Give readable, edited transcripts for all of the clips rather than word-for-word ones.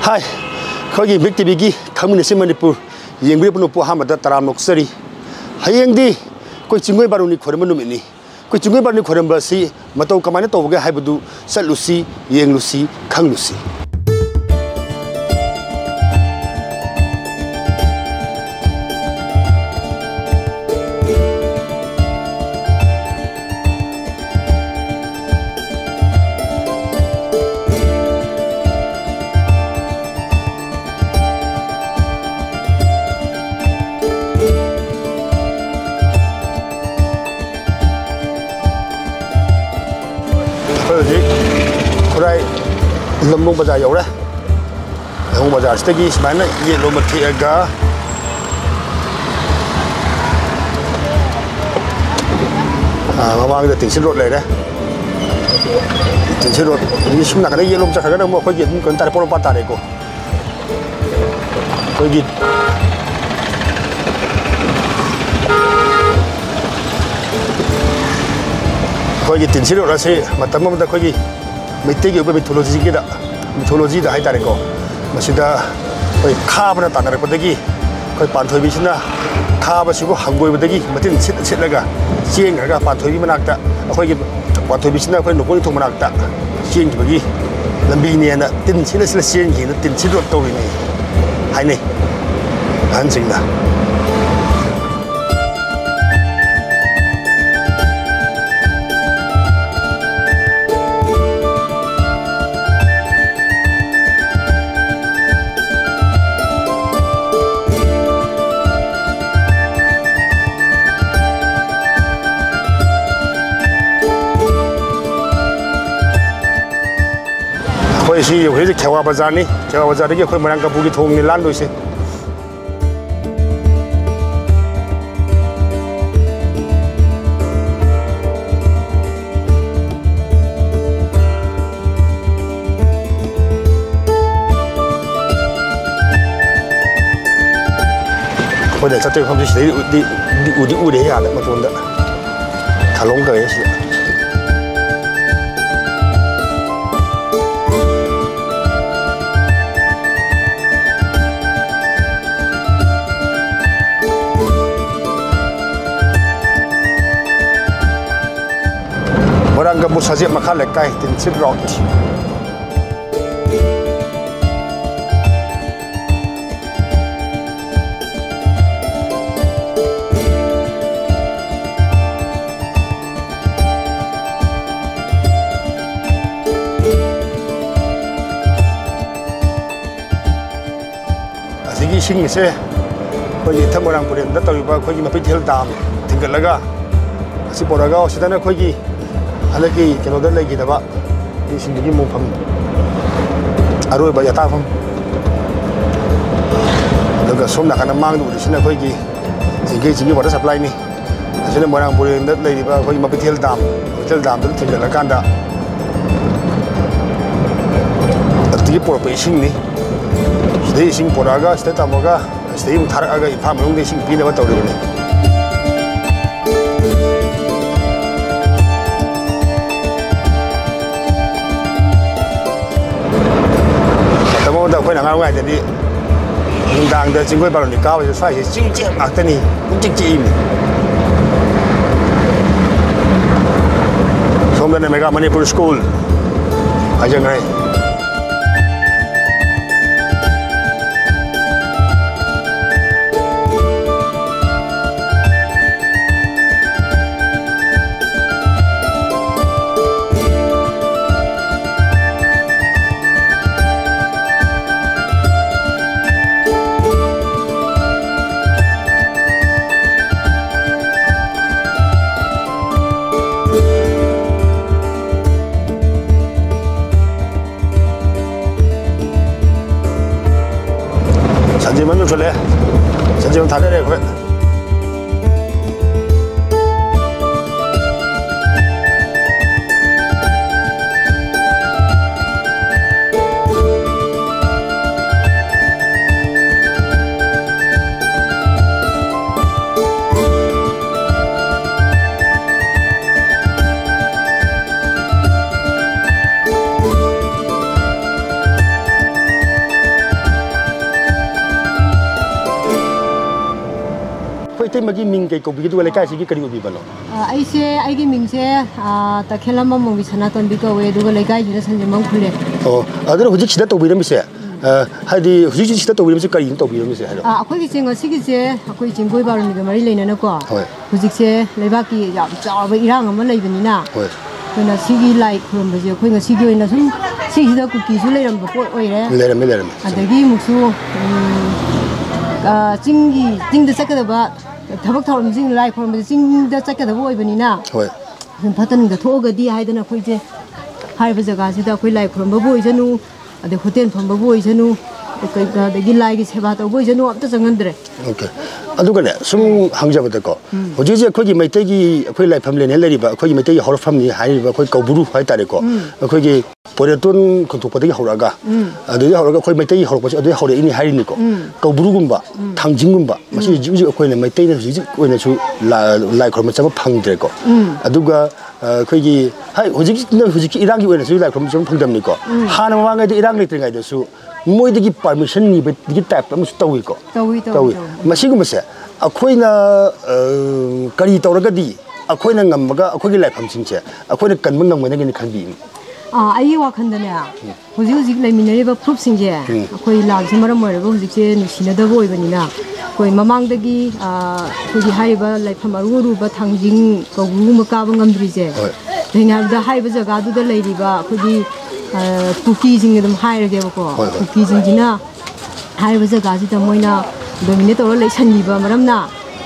Hai, khoi Big TV gi Communist Manipur yengri punu pu hamada taram noksari hayeng di koi chingoi baruni khorem numini koi chingoi baruni khorem ba si matau kamane tawge haibadu salusi yenglusi khanglusi Kurai lembung bazar yau dah. Lembung bazar setegi sebenarnya ye lomba tiaga. Mama kita tingsi road leh dah. Tingsi road. Ini semua nak ada ye lomba cakap ada mau kau ye mungkin tarik pola patah deko. Kau ye. Kau ye tingsi road rasa macam mana kau ye. Metik juga mitologi kita, mitologi dah hai tarik ko. Masih dah, kau kah mana tanah repot lagi, kau pantai bisna, kah masih kau hanggoi betagi, macam sit lega, siang lega pantai bi mana tak, kau pantai bisna kau nukoni tu mana tak, siang bagi, lembi ni ada, tin sila siang ni, tin sila tahu ini, hai ni, hancing dah. Sih, yo ini Kewa Bazar ni, Kewa Bazar ni, kau merangkap buki thong ni landu sih. Kau dah satu kau mesti di udi ya, dah macam tu. Thalong kau sih. Orang kampus saja makan lekai tinsip rot. Asigi sing ni se, kau ini tham orang pun dah tahu bahawa kau ini mapi tel dam tinggal lega. Asi poraga, sedana kau ini Halagi kalau dah lagi dah, di sini ni mumpam, arwah banyak tafam. Lega som nak kena mang tu di sini kau ini, sini water supply ni. Sini orang boleh dah lagi dah, kau ini mapi tel dam tu tinggal lega anda. Artinya pora pesing ni, sedih sing poraga, sedih tamoga, sedih mutharak aga ifam long ni sing pina batau ni. Kau nak ngawai jadi undang dah jengkoi baru nikah, saya cincin akta ni, cincin ini. Sebenarnya mereka Manipur School, aja ngai. Sanjiman tu le, sanjiman thada le kau. Meitei ꯃꯒꯤ ꯃꯤꯡ ꯀꯩ ꯀꯧꯕꯤꯒꯗꯨꯒ ꯂꯩꯀꯥꯏꯁꯤꯒꯤ ꯀꯔꯤ ꯑꯣꯏꯕꯤꯕꯅꯣ ꯑꯩꯁꯦ ꯑꯩꯒꯤ ꯃꯤꯡꯁꯦ ꯇꯈꯦꯜꯂꯝꯕ ꯃꯣꯡꯕꯤ ꯁꯅꯥꯇꯣꯟꯕꯤ ꯀꯧꯋꯦ ꯑꯗꯨꯒ ꯂꯩꯀꯥꯏꯁꯤꯅ ꯁꯟꯖꯦꯝꯕꯝ ꯈꯨꯜꯂꯦ ꯑꯣ ꯑꯗꯨꯅ ꯍꯧꯖꯤꯛ ꯁꯤꯗ ꯇꯧꯕꯤꯔꯝꯃꯤꯁꯦ ꯍꯥꯏꯗꯤ ꯍꯧꯖꯤꯛ ꯁꯤꯗ ꯇꯧꯕꯤꯔꯝꯃꯤꯁꯦ ꯀꯔꯤꯅꯣ ꯇꯧꯕꯤꯔꯝꯃꯤꯁꯦ ꯍꯥꯏꯔꯣ ꯑꯩꯈꯣꯏꯒꯤꯁꯦ ꯉꯁꯤꯒꯤꯁꯦ ꯑꯩꯈꯣꯏ ꯆꯤꯡꯒꯣꯏ ꯕꯥꯔꯨꯅꯤꯒ ꯃꯔꯤ ꯂꯩꯅꯅꯀꯣ ꯍꯣꯏ ꯍꯧꯖꯤꯛꯁꯦ ꯂꯩꯕꯥꯛꯀꯤ ꯌꯥꯝ ꯆꯥꯎꯔꯕ ꯏꯔꯥꯡ ꯑꯃ ꯂꯩꯕꯅꯤꯅ ꯍꯣꯏ ꯑꯩꯈꯣꯏꯅ ꯁꯤꯒꯤ ꯂꯥꯏ ꯈꯨꯔꯨꯝꯕꯁꯦ ꯑꯩꯈꯣꯏ ꯉꯁꯤꯒꯤ ꯑꯣꯏꯅ ꯁꯨꯝ ꯁꯤꯁꯤꯗ ꯀꯨꯀꯤꯁꯨ ꯂꯩꯔꯝꯕ ꯄꯣꯠ ꯑꯣꯏꯔꯦ ꯂꯩꯔꯝꯃꯦ ꯑꯗꯒꯤ ꯑꯃꯨꯛꯁꯨ ꯆꯤꯡꯗ ꯆꯠꯀꯗꯕ ꯊꯕꯛ ꯊꯧꯔꯝꯁꯤꯡ ꯂꯥꯏ ꯈꯨꯔꯨꯝꯕꯁꯦ ꯆꯤꯡꯗ ꯆꯠꯀꯗꯕ ꯑꯣꯏꯕꯅꯤꯅ ꯍꯣꯏ ꯐꯠꯇꯅꯨꯡꯗ ꯊꯣꯛꯑꯒꯗꯤ ꯍꯥꯏꯗꯅ ꯑꯩꯈꯣꯏꯁꯦ ꯍꯥꯏꯔꯤꯕ ꯖꯒꯥꯁꯤꯗ ꯑꯩꯈꯣꯏ ꯂꯥꯏ ꯈꯨꯔꯨꯝꯕꯕꯨ ꯑꯣꯏꯁꯅꯨ ꯑꯗꯩ ꯍꯣꯇꯦꯜ ꯐꯝꯕꯕꯨ ꯑꯣꯏꯁꯅꯨ ꯑꯗꯒꯤ ꯂꯥꯏꯒꯤ ꯁꯦꯕꯥ ꯇꯧꯕ ꯑꯣꯏꯁꯅꯨ ꯑꯝꯇ ꯆꯪꯍꯟꯗ꯭ꯔꯦ ꯑꯣꯀꯦ ꯑꯗꯨꯒꯅꯦ ꯁꯨꯝ ꯍꯪꯖꯕꯗꯀꯣ ꯍꯧꯖꯤꯛ ꯍꯧꯖꯤꯛ ꯑꯩꯈꯣꯏꯒꯤ ꯃꯩꯇꯩꯒꯤ ꯑꯩꯈꯣꯏ ꯂꯥꯏꯐꯝ ꯂꯦꯟ ꯂꯩꯔꯤꯕ ꯑꯩꯈꯣꯏꯒꯤ ꯃꯩꯇꯩꯒꯤ ꯍꯧꯔꯛꯐꯝꯅꯤ ꯍꯥꯏꯔꯤꯕ ꯑꯩꯈꯣꯏ ꯀꯧꯕꯨꯔꯨ ꯍꯥꯏꯇꯥꯔꯦꯀꯣ ꯑꯩꯈꯣꯏꯒꯤ ꯄꯣꯏꯔꯦꯇꯣꯟ ꯈꯨꯟꯊꯣꯛꯄꯗꯒꯤ ꯍꯧꯔꯛꯑꯒ ꯑꯗꯨꯗꯒꯤ ꯍꯧꯔꯒ ꯑꯩꯈꯣꯏ ꯃꯩꯇꯩꯒꯤ ꯍꯧꯔꯛꯄꯁꯦ ꯑꯗꯨꯗꯒꯤ ꯍꯧꯔꯛꯏꯅꯤ ꯍꯥꯏꯔꯤꯅꯤꯀꯣ ꯀꯧꯕꯨꯔꯨꯒꯨꯝꯕ ꯊꯥꯡꯖꯤꯡꯒꯨꯝꯕ ꯃꯁꯤ ꯍꯧꯖꯤꯛ ꯍꯧꯖꯤꯛ ꯑꯩꯈꯣꯏꯅ ꯃꯩꯇꯩꯅ ꯍꯧꯖꯤꯛ ꯍꯧꯖꯤꯛ ꯑꯣꯏꯅꯁꯨ ꯂꯥꯏ ꯈꯨꯔꯨꯝꯕ ꯆꯠꯄ ꯐꯪꯗ꯭ꯔꯦꯀோ ꯑꯗꯨꯒ ꯑꯩꯈꯣꯏꯒꯤ ꯍꯧꯖꯤꯛꯀꯤ ꯏꯔꯥꯡꯒꯤ ꯑꯣꯏꯅꯁꯨ ꯂꯥꯏ ꯈꯨꯔꯨꯝꯕ ꯆꯠꯄ ꯐꯪꯗꯕꯅꯤꯀꯣ ꯍꯥꯟꯅ ꯃꯃꯥꯡꯉꯩꯗ ꯏꯔꯥꯡ ꯂꯩꯇ꯭ꯔꯤꯉꯩꯗꯁꯨ ꯃꯣꯏꯗꯒꯤ ꯄꯔꯃꯤꯁꯟ ꯅꯤꯕꯒꯤ ꯇꯥꯏꯞꯇ ꯑꯃꯁꯨ ꯇꯧꯏꯀꯣ ꯇꯧꯏ ꯃꯁꯤꯒꯨꯝꯕꯁꯦ ꯑꯩꯈꯣꯏꯅ ꯀꯔꯤ ꯇꯧꯔꯒꯗꯤ ꯑꯩꯈꯣꯏꯅ ꯉꯝꯃꯒ ꯑꯩꯈꯣꯏꯒꯤ ꯂꯥꯏꯐꯝꯁꯤꯡꯁꯦ ꯑꯩꯈꯣꯏꯅ ꯀꯟꯕ ꯉꯝꯒꯅꯤꯅ ꯈꯟꯕꯤꯅꯤ ꯑꯩꯒꯤ ꯋꯥꯈꯜꯗꯅꯦ ꯍꯧꯖꯤꯛ ꯍꯧꯖꯤꯛ ꯂꯩꯃꯤꯟꯅꯔꯤꯕ ꯐꯨꯔꯨꯞꯁꯤꯡꯁꯦ ꯑꯩꯈꯣꯏ ꯂꯥꯟꯁꯦ ꯃꯔꯝ ꯑꯣꯏꯔꯒ ꯍꯧꯖꯤꯛꯁꯦ ꯅꯨꯡꯁꯤꯅꯗꯕ ꯑꯣꯏꯕꯅꯤꯅ ꯑꯩꯈꯣꯏ ꯃꯃꯥꯡꯗꯒꯤ ꯑꯩꯈꯣꯏꯒꯤ ꯍꯥꯏꯔꯤꯕ ꯂꯩꯐꯝ ꯑꯔꯨ ꯑꯔꯨꯕ ꯊꯥꯡꯖꯤꯡ ꯀꯧꯕ꯭ꯔꯨꯒꯨꯝꯕ ꯀꯥꯕ ꯉꯝꯗ꯭ꯔꯤꯁꯦ ꯀꯩꯅꯣ ꯍꯥꯏꯔꯤꯕ ꯖꯒꯥꯗꯨꯗ ꯂꯩꯔꯤꯕ ꯑꯩꯈꯣꯏꯒꯤ ꯀꯨꯀꯤꯁꯤꯡ ꯑꯗꯨꯝ ꯍꯥꯏꯔꯒꯦꯕꯀꯣ ꯀꯨꯀꯤꯁꯤꯡꯁꯤꯅ ꯍꯥꯏꯔꯤꯕ ꯖꯒꯥꯁꯤꯗ ꯃꯣꯏꯅ ꯗꯣꯃꯤꯅꯦꯠ ꯇꯧꯔ ꯂꯩꯁꯟꯕꯤꯕ ꯃꯔꯝꯅ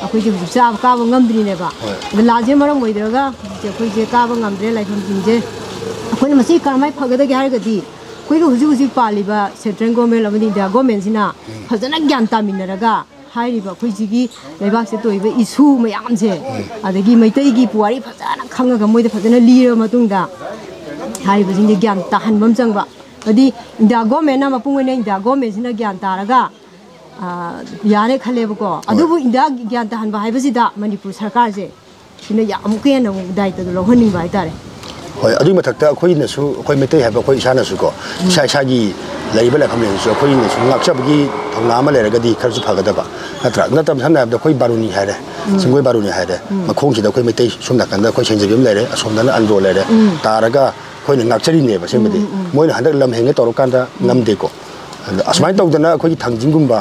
ꯑꯩꯈꯣꯏꯁꯦ ꯍꯧꯖꯤꯛ ꯀꯥꯕ ꯉꯝꯗ꯭ꯔꯤꯅꯦꯕ ꯑꯗ ꯂꯥꯟꯁꯦ ꯃꯔꯝ ꯑꯣꯏꯗ꯭ꯔꯒ ꯍꯧꯖꯤꯛ ꯑꯩꯈꯣꯏꯁꯦ ꯀꯥꯕ ꯉꯝꯗ꯭ꯔꯦ ꯂꯥꯏꯐꯝꯁꯤꯡꯁꯦ ꯑꯩꯈꯣꯏꯅ ꯃꯁꯤ ꯀꯔꯝꯍꯥꯏꯅ ꯐꯒꯗꯒꯦ ꯍꯥꯏꯔꯒꯗꯤ ꯑꯩꯈꯣꯏꯒ ꯍꯧꯖꯤꯛ ꯍꯧꯖꯤꯛ ꯄꯥꯜꯂꯤꯕ ꯁꯦꯟꯇ꯭ꯔꯦꯜ ꯒꯣꯔꯃꯦꯟ ꯑꯃꯗꯤ ꯏꯟꯗꯤꯌꯥ ꯒꯣꯔꯃꯦꯟꯁꯤꯅ ꯐꯖꯅ ꯒ꯭ꯌꯥꯟ ꯇꯥꯃꯤꯟꯅꯔꯒ ꯍꯥꯏꯔꯤꯕ ꯑꯩꯈꯣꯏꯁꯤꯒꯤ ꯂꯩꯕꯥꯛꯁꯤꯗ ꯇꯧꯔꯤꯕ ꯏꯁꯨ ꯃꯌꯥꯝꯁꯦ ꯑꯗꯒꯤ ꯃꯩꯇꯩꯒꯤ ꯄꯨꯋꯥꯔꯤ ꯐꯖꯅ ꯈꯪꯉꯒ ꯃꯣꯏꯗ ꯐꯖꯅ ꯂꯤꯔꯕ ꯃꯇꯨꯡꯗ ꯍꯥꯏꯔꯤꯕꯁꯤꯡꯁꯦ ꯒ꯭ꯌꯥꯟ ꯇꯥꯍꯟꯕ ꯑꯃ ꯆꯪꯕ ꯍꯥꯏꯗꯤ ꯏꯟꯗꯤꯌా ꯒꯣꯔꯃꯦꯟꯅ ꯃꯄꯨꯡ ꯑꯣꯏꯅ ꯏꯟꯗꯤꯌా ꯒꯣꯔꯃꯦꯟꯁꯤꯅ ꯒ꯭ꯌꯥꯟ ꯇꯥꯔꯒ ꯌꯥꯔꯦ ꯈꯜꯂꯦꯕꯀꯣ ꯑꯗꯨꯕꯨ ꯏꯟꯗꯤꯌꯥ ꯒ꯭ꯌꯥꯟ ꯇꯥꯍꯟꯕ ꯍꯥꯏꯕꯁꯤꯗ ꯃꯅꯤꯄꯨꯔ ꯁꯔꯀꯥꯔꯁꯦ ꯁꯤꯅ ꯌꯥꯝ ꯍꯦꯟꯅ ꯗꯥꯏꯇꯗꯣ ꯂꯧꯍꯟꯅꯤꯡꯕ ꯍꯥꯏꯇꯥꯔꯦ ꯍꯣꯏ ꯑꯗꯨꯒꯤ ꯃꯊꯛꯇ ꯑꯩꯈꯣꯏꯅꯁꯨ ꯑꯩꯈꯣꯏ ꯃꯩꯇꯩ ꯍꯥꯏꯕ ꯑꯩꯈꯣꯏ ꯏꯁꯥꯅꯁꯨꯀꯣ ꯏꯁꯥꯒꯤ ꯂꯩꯔꯤꯕ ꯂꯥꯏꯐꯝꯂꯦꯟꯁꯨ ꯑꯩꯈꯣꯏꯅꯁꯨ ꯉꯥꯛꯆꯕꯒꯤ ꯊꯧꯅꯥ ꯑꯃ ꯂꯩꯔꯒꯗꯤ ꯈꯔꯁꯨ ꯐꯒꯗꯕ ꯅꯠꯇꯕ ꯁꯝꯅ ꯍꯥꯏꯔꯕꯗ ꯑꯩꯈꯣꯏ ꯕꯥꯔꯨꯅꯤ ꯍꯥꯏꯔꯦ ꯆꯤꯡꯒꯣꯏ ꯕꯥꯔꯨꯅꯤ ꯍꯥꯏꯔꯦ ꯃꯈꯣꯡꯁꯤꯗ ꯑꯩꯈꯣꯏ ꯃꯩꯇꯩ ꯁꯣꯝ ꯅꯥꯀꯟꯗ ꯑꯩꯈꯣꯏ ꯁꯦꯟꯖꯕꯤ ꯑꯃ ꯂꯩꯔꯦ ꯑꯁꯣꯝꯗꯅ ꯑꯟꯗ꯭ꯔꯣ ꯂꯩꯔꯦ ꯇꯥꯔꯒ ꯑꯩꯈꯣꯏꯅ ꯉꯥꯛꯆꯔꯤꯅꯦꯕ ꯑꯁꯦꯡꯕꯗꯤ ꯃꯣꯏꯅ ꯍꯟꯗꯛ ꯂꯝ ꯍꯦꯟꯒꯦ ꯇꯧꯔꯀꯥꯟꯗ ꯉꯝꯗꯦꯀꯣ ꯑꯁꯨꯃꯥꯏꯅ ꯇꯧꯗꯅ ꯑꯩꯈꯣꯏꯒꯤ ꯊꯥꯡꯖꯤꯡꯒꯨꯝꯕ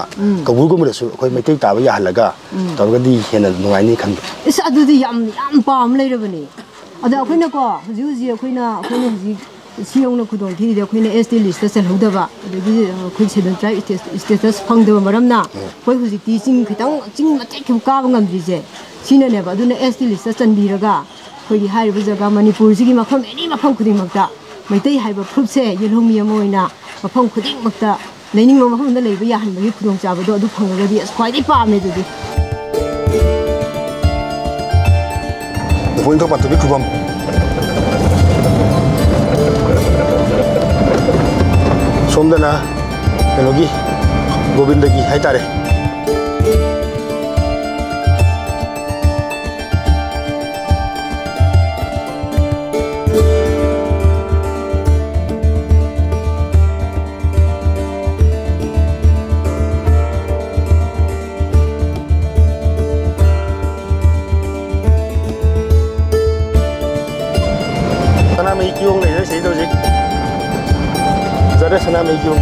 ꯀꯧꯕ꯭ꯔꯨꯒꯨꯝꯕꯗꯁꯨ ꯑꯩꯈꯣꯏ ꯃꯩꯇꯩ ꯇꯥꯕ ꯌꯥꯍꯜꯂꯒ ꯇꯧꯔꯒꯗꯤ ꯍꯦꯟꯅ ꯅꯨꯡꯉꯥꯏꯅꯤ ꯈꯟꯕ ꯏꯁ ꯑꯗꯨꯗꯤ ꯌꯥꯝ ꯄꯥꯝ ꯂꯩꯔꯕꯅꯤ ꯑꯗ ꯑꯩꯈꯣꯏꯅꯀꯣ ꯍꯧꯖꯤꯛ ꯑꯩꯈꯣꯏꯅ ꯍꯧꯖꯤꯛ ꯁꯤ ꯌꯧꯅ ꯈꯨꯗꯣꯡꯊꯤꯔꯤꯗꯤ ꯑꯩꯈꯣꯏꯅ ST ꯂꯤꯁꯇ ꯆꯜꯍꯧꯗꯕ ꯑꯗꯒꯤ ꯑꯩꯈꯣꯏ ꯁꯦꯗꯨꯜ ꯇ꯭ꯔꯥꯏꯕ ꯏꯁꯇꯦꯇꯁ ꯐꯪꯗꯕ ꯃꯔꯝꯅ ꯑꯩꯈꯣꯏ ꯍꯧꯖꯤꯛꯇꯤ ꯆꯤꯡ ꯃꯇꯦꯛ ꯀꯥꯕ ꯉꯝꯗ꯭ꯔꯤꯁꯦ ꯁꯤꯅꯅꯦꯕ ꯑꯗꯨꯅ ST ꯂꯤꯁꯇ ꯆꯟꯕꯤꯔꯒ ꯑꯩꯈꯣꯏꯒꯤ ꯍꯥꯏꯔꯤꯕ ꯖꯒꯥ ꯃꯅꯤꯄꯨꯔꯁꯤꯒꯤ ꯃꯐꯝ ꯑꯦꯅꯤ ꯃꯐꯝ ꯈꯨꯗꯤꯡꯃꯛꯇ ꯃꯩꯇꯩ ꯍꯥꯏꯕ ꯐꯨꯔꯨꯞꯁꯦ ꯌꯦꯜꯍꯧꯃꯤ ꯑꯃ ꯑꯣꯏꯅ ꯃꯐꯝ ꯈꯨꯗꯤꯡꯃꯛꯇ ꯂꯩꯅꯤꯡꯕ ꯃꯐꯝꯗ ꯂꯩꯕ ꯌꯥꯍꯟꯕꯒꯤ ꯈꯨꯗꯣꯡꯆꯥꯕꯗꯣ ꯑꯗꯨ ꯐꯪꯉꯒꯗꯤ ꯑꯁ ꯈ꯭ꯋꯥꯏꯗꯒꯤ ꯄꯥꯝꯃꯦ ꯑꯗꯨꯗꯤ ꯅꯣꯡꯄꯣꯛ ꯅꯤꯡꯊꯧ ꯄꯥꯟꯊꯣꯏꯕꯤ ꯈꯨꯕꯝ ꯁꯣꯝꯗꯅ ꯀꯩꯅꯣꯒꯤ ꯒꯣꯕꯤꯟꯗꯒꯤ ꯍꯥꯏꯇꯥꯔꯦ Sanamay Kiyong này sẽ đâu gì? Giờ đây Sanamay Kiyong.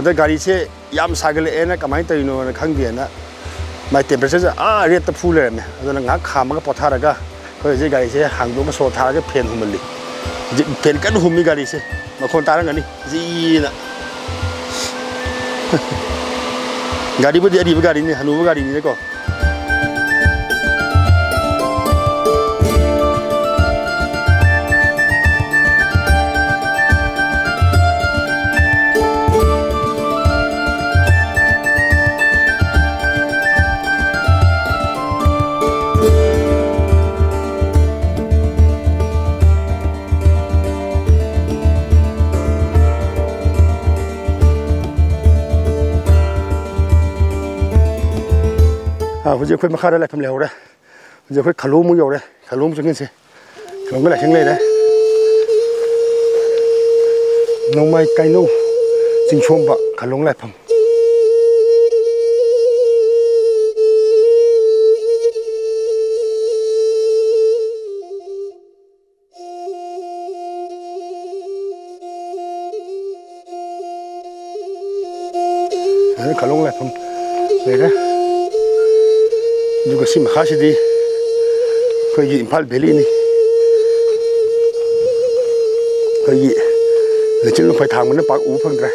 Ada gari se yam sagale ena kamai tayino na khangbi na mai temperature rate ta full le me aduna nga khama ga pothara ga ko je gari se hangdo ma so thara ga pen humali pen kan humi gari se makhon tarang ani ji na gari bu di gari ni hanu gari ni ko ꯍꯧꯖꯤꯛ ꯑꯩꯈꯣꯏ ꯃꯈꯥꯗ ꯂꯥꯏꯐꯝ ꯂꯩꯍꯧꯔꯦ ꯍꯧꯖꯤꯛ ꯑꯩꯈꯣꯏ ꯈꯂꯣꯡꯃꯨꯛ ꯌꯧꯔꯦ ꯈꯂꯣꯡ ꯆꯪꯁꯤꯟꯁꯦ ꯈꯂꯣꯡꯒ ꯂꯥꯏꯁꯪ ꯂꯩꯔꯦ ꯅꯣꯡꯃꯥꯏ ꯀꯩꯅꯧ ꯆꯤꯡꯁꯣꯝꯕ ꯈꯂꯣꯡ ꯂꯥꯏꯐꯝ Kalong lai pham lere juga sim khasi di khoi gi Imphal Valley ni khoi gi lechil lo phai thang man pak u phang dra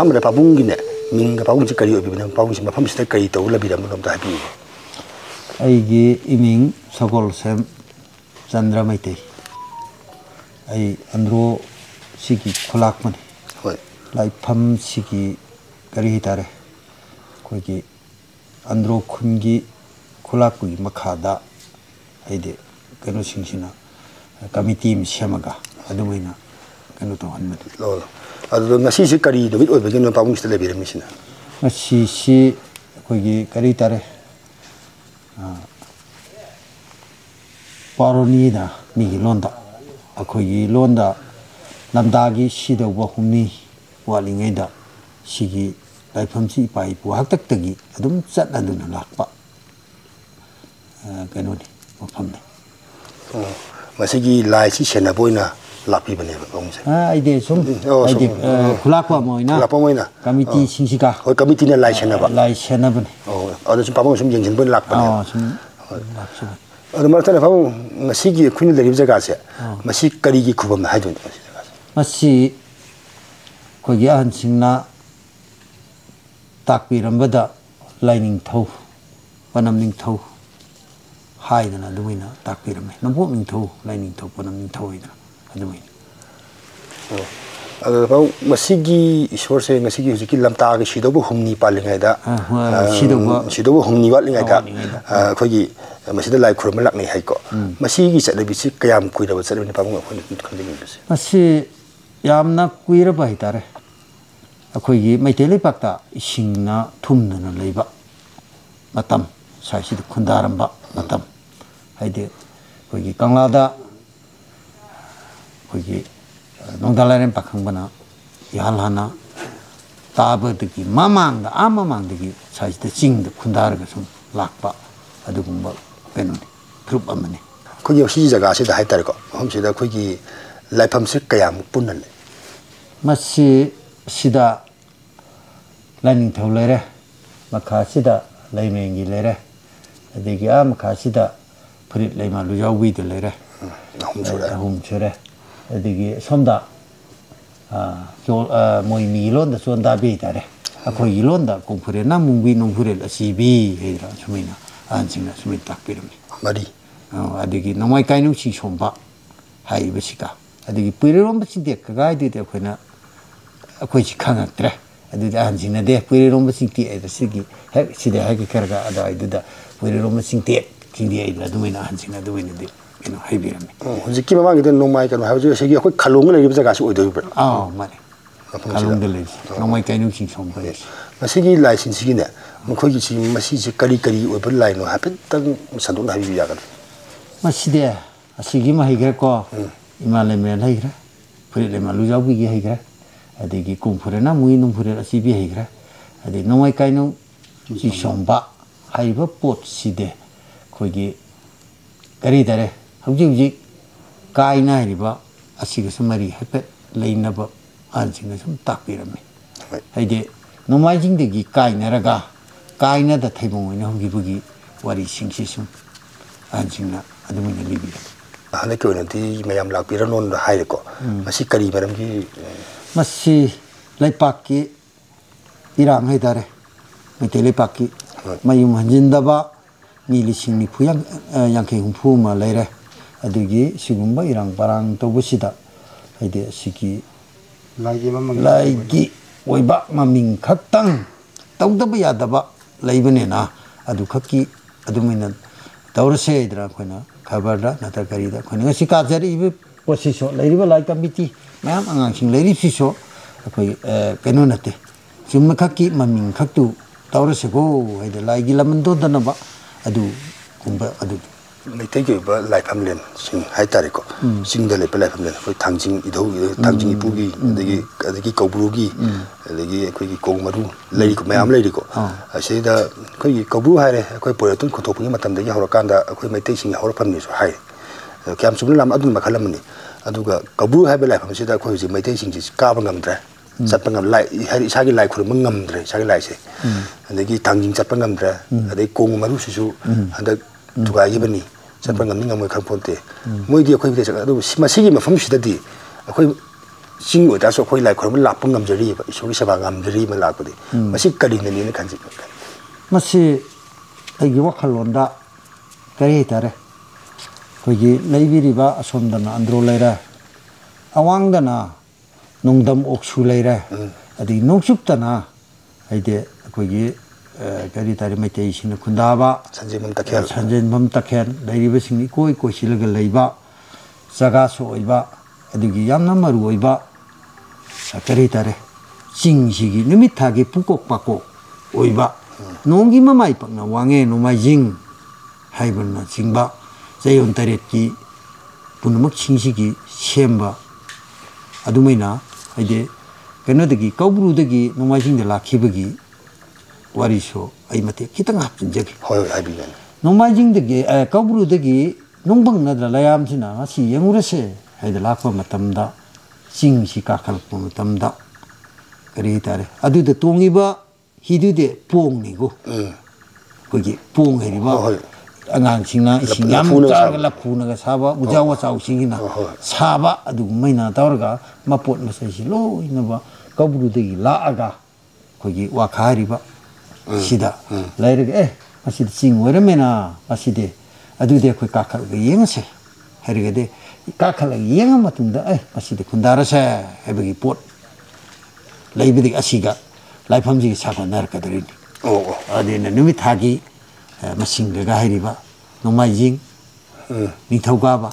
Amra pabung gine minga pabung ci kari obi bana pabung ci mafam ci kari taw la bidam ngam ta bi ai gi iming sagol sem Chandra Maite ai andro sigi khulak man hoi lai pham sigi kari hitare koi gi andro khungi khulak gi makhada ai de kanu singsina committee mi semaga adumaina kanu to han mati lo adu ngasi si kari do bit obi gine pabung ci le bi misina ngasi si koi gi kari tare Paronida mi londa akoi londa lamdagi sidawba humni walingeda sigi laifamsi pai pu haktak tagi adum chat aduna lakpa kanoni mafamne masigi lai si sena boina lapi bane bongse ide sum ide khulakwa moina lappa moina committee singsika hoi committee ne lai sena ba bane adu sum pabung sum yengjen bon lakpa ne sum laksu adu martana pabung masigi khuni le jaga se masi kari gi khubam ha dun masi kogi an singna takpirambada lining thau panam ning thau haidana duina takpirame nambo ning thau lining thau panam ning thau ida aduina adu pabung masigi ishwar se masigi hujiki lamta gi sidobu humni palingai da sidobu humni walingai da khogi masida lai khurma lakni haiko masigi chadabi si kayam kuida ba chadabi pabung akhon khonjing bisi masi yamna kuira ba hitare akhoi maitele pakta isingna thumna leiba matam saisi khundaramba matam haide koi kanglada koi nongdalaren pakhang yalhana tabadagi mamangdagi saisi chingda khundarga sum lakpa adugumba penoni group amane 거기 시 자가시다 하이다리고 홈시다 거기 라이팜스 그야무 뿐는 마시 시다 라닝 털레레 마카시다 라이맹기 레레 되게 마카시다 프리 라이마 루자위드 레레 홈초레 되게 섬다 모이 미론다 손다 베이다레 아코 이론다 공부레 남문비 농부레 시비 해라 주미나 안징나 주미 딱 비름이 말이 아디기 너마이 까이누 시 숑바 하이버시가 아디기 뿌리롬 버싱데 그가이디데 코나 아코지 칸악드레 아디디 안징나데 뿌리롬 버싱티 에더시기 해 시데 하기 카라가 아다이드다 뿌리롬 버싱티 kindiaidra duina hanjina duina di kino haibirami hojiki mama gidan nomai kanu hauju segi akoi khalong le riba jaga si oidoi bra mane khalong de le nomai kainu sing som bra masigi license gi ne mkhoi gi si masi si kari kari oiba line no happen tang sadon habi ya kan maside asigi ma higre ko imale men higre puri le malu jabu gi higre adigi kungpure na mui numpure asibi higre adi nomai kainu si somba haiba pot side 거기 그리다래 혹시 가이나 해리바 아시게 스마리 해페 레이나바 안징가 좀 딱비라미 하이데 노마이징데기 가이나라가 가이나다 태봉이나 혹기부기 와리 싱시숨 안징나 아드미나 리비라 하네 교는디 매암 락비라 논 하이레고 마시 까리 바람기 마시 라이파키 이랑 해다래 메텔레파키 마유 한진다바 미리싱니 부양 양케 hum푸마 레레 아디기 시군바 이랑 바랑 도부시다 하이데 시기 라이기 오이바 마밍 각당 떡더바 야다바 레이브네나 아두 각기 아두미는 다우르세이드라 코나 가바라 나타가리다 코나 시카자리 이베 포시쇼 레이브 라이카 미티 매암 앙앙싱 레리시쇼 거기 베노나테 좀 각기 마밍 각두 다우르세고 하이데 라이기 라만도다나바 adu kumba adu maitai ge ba lai family sing hai tariko sing da le pa lai family koi thangjing idho thangjing ipugi adagi kobrugi adagi koi ki kongmaru lei ko mayam lei ko asida koi kobru haire koi poratun khotopungi matam da hawra kanda koi maitai sing hawra family so hai kyam sum lam adun makhalamni aduga kobru hai ba lai family da koi ji maitai sing ji ka ba ngamdra satpangam lai hari sagi lai khur mangamdre sagi lai se adagi thangjing satpangamdra adai kongmaru sisu anda tuga yibani satpangam ninga moi khangponte moi di khoi bide adu sima sigi mafam sidadi khoi sing oda so khoi lai khur lapangam jari ba isori saba ngamjari ma lapudi masi kali ni khanji masi ai wakhalonda kari tare khoi leibiriba asomdana andro leira awangdana 농담 옥수레라 아디 농축다나 아이데 거기 거리 다리 밑에 있는 군다바 산진범 딱현 레이버싱이 고이 고실을 레이바 자가소 오이바 아디기 양남마루 오이바 거리 다리 징식이 느밋하게 북곡받고 오이바 농기마 마이빵나 왕의 노마징 하이번나 징바 제연다랬기 분목 징식이 시엠바 아두메나 아이데 그너드기 거부르드기 노마징데 라키버기 와리쇼 아이마테 기타 합진적이 허요 하비는 노마징드기 거부르드기 농방나들 라얌지나 마시 영우르세 아이데 라코 마탐다 징시 까칼포 마탐다 그리다레 아두데 똥이바 히두데 뽕니고 거기 뽕해리바 안강싱나 이싱얌 짜글라 푸나가 사바 우자와 자우싱이나 사바 아두 마이나 다르가 마포 마세시로 이나바 거부르데기 라아가 거기 와카리바 시다 라이르게 마시드 징워르메나 마시데 아두데 그 까칼가 예마세 해르게데 까칼가 예마 마tum다 마시데 군다라세 해버기 봇 라이비디 아시가 라이팜지기 사고 나르까더니 어디는 누미타기 마싱가가 하리바 노마이징 니타우가바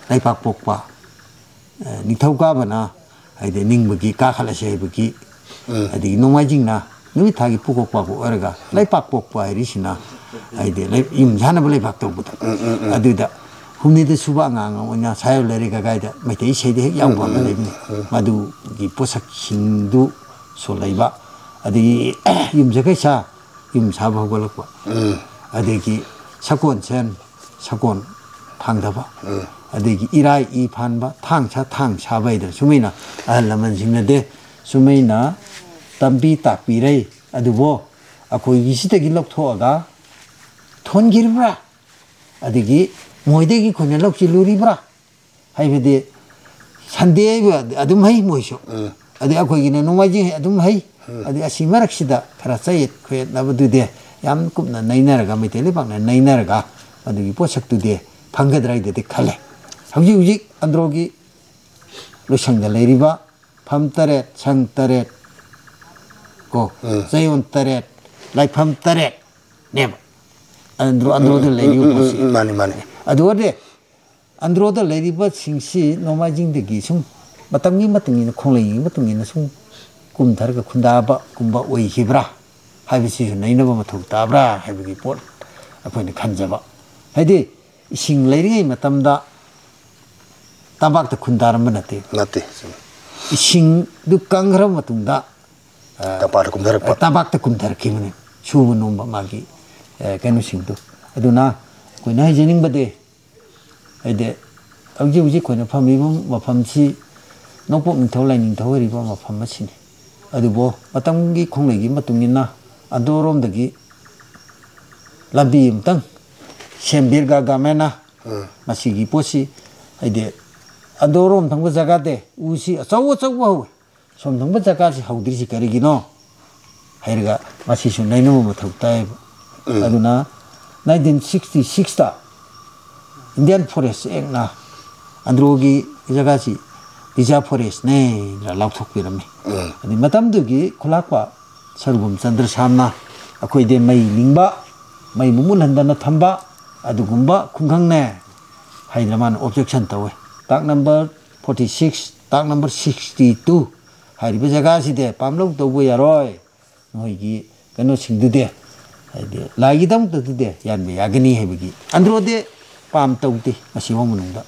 라이팍복바 니타우가바나 아이데 닝부기 까칼라세부기 아디 노마이징나 누미타기 푸곡바고 어르가 라이팍복바 이리시나 아이데 임자나블 라이팍도부터 아두다 humnide subanga onya sayol lerega gaida mate seide yangwa lebni madu gi posak hindu so leiba adi yumjaga sa yum sabagolakwa adi gi sakon chen sakon ꯐꯪꯗꯕ ꯑꯗꯒꯤ ꯏꯔꯥꯏ E ꯐꯥꯟꯕ ꯊꯥꯡ ꯁꯥꯕꯩꯗ ꯁꯨꯃꯥꯏꯅ ꯑꯍꯜ ꯂꯃꯟꯁꯤꯡꯅꯗꯤ ꯁꯨꯃꯥꯏꯅ ꯇꯝꯕꯤ ꯇꯥꯛꯄꯤꯔꯩ ꯑꯗꯨꯕꯨ ꯑꯩꯈꯣꯏꯒꯤ ꯁꯤꯗꯒꯤ ꯂꯧꯊꯣꯛꯑꯒ ꯊꯣꯟꯈꯤꯕ꯭ꯔꯥ ꯑꯗꯒꯤ ꯃꯣꯏꯗꯒꯤ ꯑꯩꯈꯣꯏꯅ ꯂꯧꯁꯤꯜꯂꯨꯔꯤꯕ꯭ꯔꯥ ꯍꯥꯏꯕꯗꯤ ꯁꯟꯗꯦ ꯑꯗꯨꯝ ꯍꯩ ꯃꯣꯏꯁꯨ ꯑꯗꯩ ꯑꯩꯈꯣꯏꯒꯤꯅ ꯅꯣꯡꯃꯥꯏꯖꯤꯡ ꯑꯗꯨꯝ ꯍꯩ ꯑꯗꯩ ꯑꯁꯤ ꯃꯔꯛꯁꯤꯗ ꯈꯔ ꯆꯌꯦꯠ ꯈꯣꯏꯌꯦꯠꯅꯕꯗꯨꯗꯤ ꯌꯥꯝ ꯀꯨꯞꯅ ꯅꯩꯅꯔꯒ ꯃꯩꯇꯩ ꯂꯩꯕꯥꯛꯅ ꯅꯩꯅꯔꯒ ꯑꯗꯨꯒꯤ ꯄꯣꯠꯁꯛꯇꯨꯗꯤ ꯐꯪꯒꯗ꯭ꯔꯥ ꯍꯥꯏꯗꯨꯗꯤ ꯈꯜꯂꯦ ꯍꯧꯖꯤꯛ ꯑꯟꯗ꯭ꯔꯣꯒꯤ ꯂꯣꯏꯁꯪꯗ ꯂꯩꯔꯤꯕ ꯐꯝ 8 ꯁꯪ 8 ꯀꯣ ꯆꯌꯣꯜ 8 ꯂꯥꯏꯐꯝ 8 ꯅꯦꯕ ꯑꯟꯗ꯭ꯔꯣꯗ ꯂꯩꯔꯤꯕ ꯄꯣꯠꯁꯤ ꯃꯥꯅꯤ ꯑꯗꯨꯒꯗꯤ ꯑꯟꯗ꯭ꯔꯣꯗ ꯂꯩꯔꯤꯕꯁꯤꯡꯁꯤ ꯅꯣꯡꯃꯥꯏꯖꯤꯡꯗꯒꯤ ꯁꯨꯝ ꯃꯇꯝꯒꯤ ꯃꯇꯨꯡ ꯏꯟꯅ ꯈꯣꯡꯂꯩꯒꯤ ꯃꯇꯨꯡ ꯏꯟꯅ ꯁꯨꯝ ꯀꯨꯝꯊꯔꯒ ꯈꯨꯟꯗꯥꯕꯒꯨꯝꯕ ꯑꯣꯏꯈꯤꯕ꯭ꯔꯥ ꯍꯥꯏꯕꯁꯤꯁꯨ ꯅꯩꯅꯕ ꯃꯊꯧ ꯇꯥꯕ꯭ꯔꯥ ꯍꯥꯏꯕꯒꯤ ꯄꯣꯠ ꯑꯩꯈꯣꯏꯅ ꯈꯟꯖꯕ ꯍꯥꯏꯗꯤ ꯏꯁꯤꯡ ꯂꯩꯔꯤꯉꯩ ꯃꯇꯝꯗ ꯇꯝꯄꯥꯛꯇ ꯈꯨꯟꯗꯥꯔꯝꯕ ꯅꯠꯇꯦ ꯏꯁꯤꯡꯗꯨ ꯀꯪꯈ꯭ꯔꯕ ꯃꯇꯨꯡꯗ ꯇꯝꯄꯥꯛꯇ ꯀꯨꯝꯊꯔꯛꯈꯤꯕꯅꯤ ꯁꯨꯕ ꯅꯣꯝꯕ ꯃꯥꯒꯤ ꯀꯩꯅꯣꯁꯤꯡꯗꯨ ꯑꯗꯨꯅ ꯑꯩꯈꯣꯏꯅ ꯍꯥꯏꯖꯅꯤꯡꯕꯗꯤ ꯍꯥꯏꯗꯤ ꯍꯧꯖꯤꯛ ꯑꯩꯈꯣꯏꯅ ꯐꯝꯃꯤꯕ ꯃꯐꯝꯁꯤ ꯅꯣꯡꯄꯣꯛ ꯅꯤꯡꯊꯧ ꯂꯥꯏꯅꯤꯡꯊꯧ ꯑꯣꯏꯔꯤꯕ ꯃꯐꯝ ꯑꯁꯤꯅꯤ ꯑꯗꯨꯕꯨ ꯃꯇꯝꯒꯤ ꯈꯣꯡꯂꯩꯒꯤ ꯃꯇꯨꯡ ꯏꯟꯅ ꯑꯟꯗ꯭ꯔꯣꯔꯣꯝꯗꯒꯤ ꯂꯝꯕꯤ ꯑꯃꯇꯪ ꯁꯦꯝꯕꯤꯔꯒ ꯒꯃꯦꯟꯅ ꯃꯁꯤꯒꯤ ꯄꯣꯠꯁꯤ ꯍꯥꯏꯗꯤ ꯑꯟꯗ꯭ꯔꯣꯔꯣꯝ ꯊꯪꯕ ꯖꯒꯥꯗꯤ ꯎꯁꯤ ꯑꯆꯧ ꯍꯧꯏ ꯁꯣꯝ ꯊꯪꯕ ꯖꯒꯥꯁꯤ ꯍꯧꯗ꯭ꯔꯤꯁꯤ ꯀꯔꯤꯒꯤꯅꯣ ꯍꯥꯏꯔꯒ ꯃꯁꯤꯁꯨ ꯅꯩꯅꯕ ꯃꯊꯧ ꯇꯥꯏꯌꯦꯕ ꯑꯗꯨꯅ 1966ꯇ ꯏꯟꯗꯤꯌꯥꯟ ꯐꯣꯔꯦꯁ ꯑꯦꯛꯅ ꯑꯟꯗ꯭ꯔꯣꯒꯤ ꯖꯒꯥꯁꯤ ꯔꯤꯖꯥꯔꯚ ꯐꯣꯔꯦꯁꯅꯦ ꯂꯥꯎꯊꯣꯛꯄꯤꯔꯝꯃꯤ ꯑꯗꯩ ꯃꯇꯝꯗꯨꯒꯤ ꯈꯨꯂꯥꯛꯄ ꯁꯔꯨꯕꯝ ꯆꯟꯗ꯭ꯔ ꯁꯥꯝꯅ ꯑꯩꯈꯣꯏꯗꯤ ꯃꯩ ꯅꯤꯡꯕ ꯃꯩ ꯃꯨꯠꯍꯟꯗꯅ ꯊꯝꯕ ꯑꯗꯨꯒꯨꯝꯕ ꯈꯨꯡꯒꯪꯅꯦ ꯍꯥꯏꯗꯅ ꯃꯥꯅ ꯑꯣꯕꯖꯦꯛꯁꯟ ꯇꯧꯋꯦ ꯇꯥꯛ ꯅꯝꯕꯔ 46 ꯇꯥꯛ ꯅꯝꯕर 62 ꯍꯥꯏꯔꯤꯕ ꯖꯒꯥꯁꯤꯗꯤ ꯄꯥꯝꯂꯧ ꯇꯧꯕ ꯌꯥꯔꯣꯏ ꯅꯣꯏꯒꯤ ꯀꯩꯅꯣꯁꯤꯡꯗꯨꯗꯤ ꯍꯥꯏꯗꯤ ꯂꯥꯏꯒꯤꯗꯃꯛꯇꯗꯨꯗꯤ ꯌꯥꯟꯕ ꯌꯥꯒꯅꯤ ꯍꯥꯏꯕꯒꯤ ꯑꯟꯗ꯭ꯔꯣꯗꯤ ꯄꯥꯝ ꯇꯧꯗꯦ ꯃꯁꯤꯐꯥꯎ ꯃꯅꯨꯡꯗ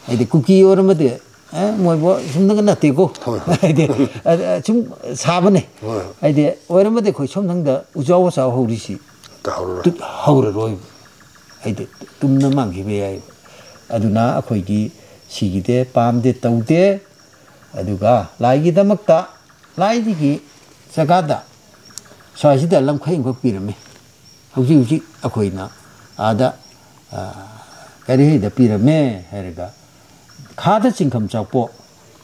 ꯍꯥꯏꯗꯤ ꯀꯨꯀꯤ ꯑꯣꯏꯔꯝꯃꯗꯤ ꯃꯣꯏꯕꯨ ꯁꯨꯝꯅꯒ ꯅꯠꯇꯦꯀꯣ ꯍꯥꯏꯗꯤ ꯁꯨꯝ ꯁꯥꯕꯅꯦ ꯍꯥꯏꯗꯤ ꯑꯣꯏꯔꯝꯃꯗꯤ ꯑꯩꯈꯣই ꯁꯣꯝꯊꯪꯗ ꯎꯖꯥꯎ ꯋꯥꯆꯥꯎ ꯍꯧꯔꯤꯁꯤ ꯍꯧꯔꯔꯣꯏꯕ ꯍꯥꯏꯗꯤ ꯇꯨꯝꯅ ꯃꯥꯡꯈꯤꯕ ꯌꯥꯏꯕ ꯑꯗꯨꯅ ꯑꯩꯈꯣꯏꯒꯤ ꯁꯤꯒꯤꯗꯤ ꯄꯥꯝꯗꯦ ꯇꯧꯗꯦ ꯑꯗꯨꯒ ꯂꯥꯏꯒꯤꯗꯃꯛꯇ ꯂꯥꯏꯒꯤ ꯖꯒꯥꯗ ꯁ꯭ꯋꯥꯏꯁꯤꯗ ꯂꯝꯈꯩ ꯑꯃꯈꯛ ꯄꯤꯔꯝꯃꯤ ꯍꯧꯖꯤꯛ ꯑꯩꯈꯣꯏꯅ ꯑꯥꯗ ꯀꯔꯤ ꯍꯥꯏꯗ ꯄꯤꯔꯝꯃꯦ ꯍꯥꯏꯔꯒ ꯈꯥꯗ ꯆꯤꯡꯈꯝ ꯆꯥꯛꯄꯣꯛ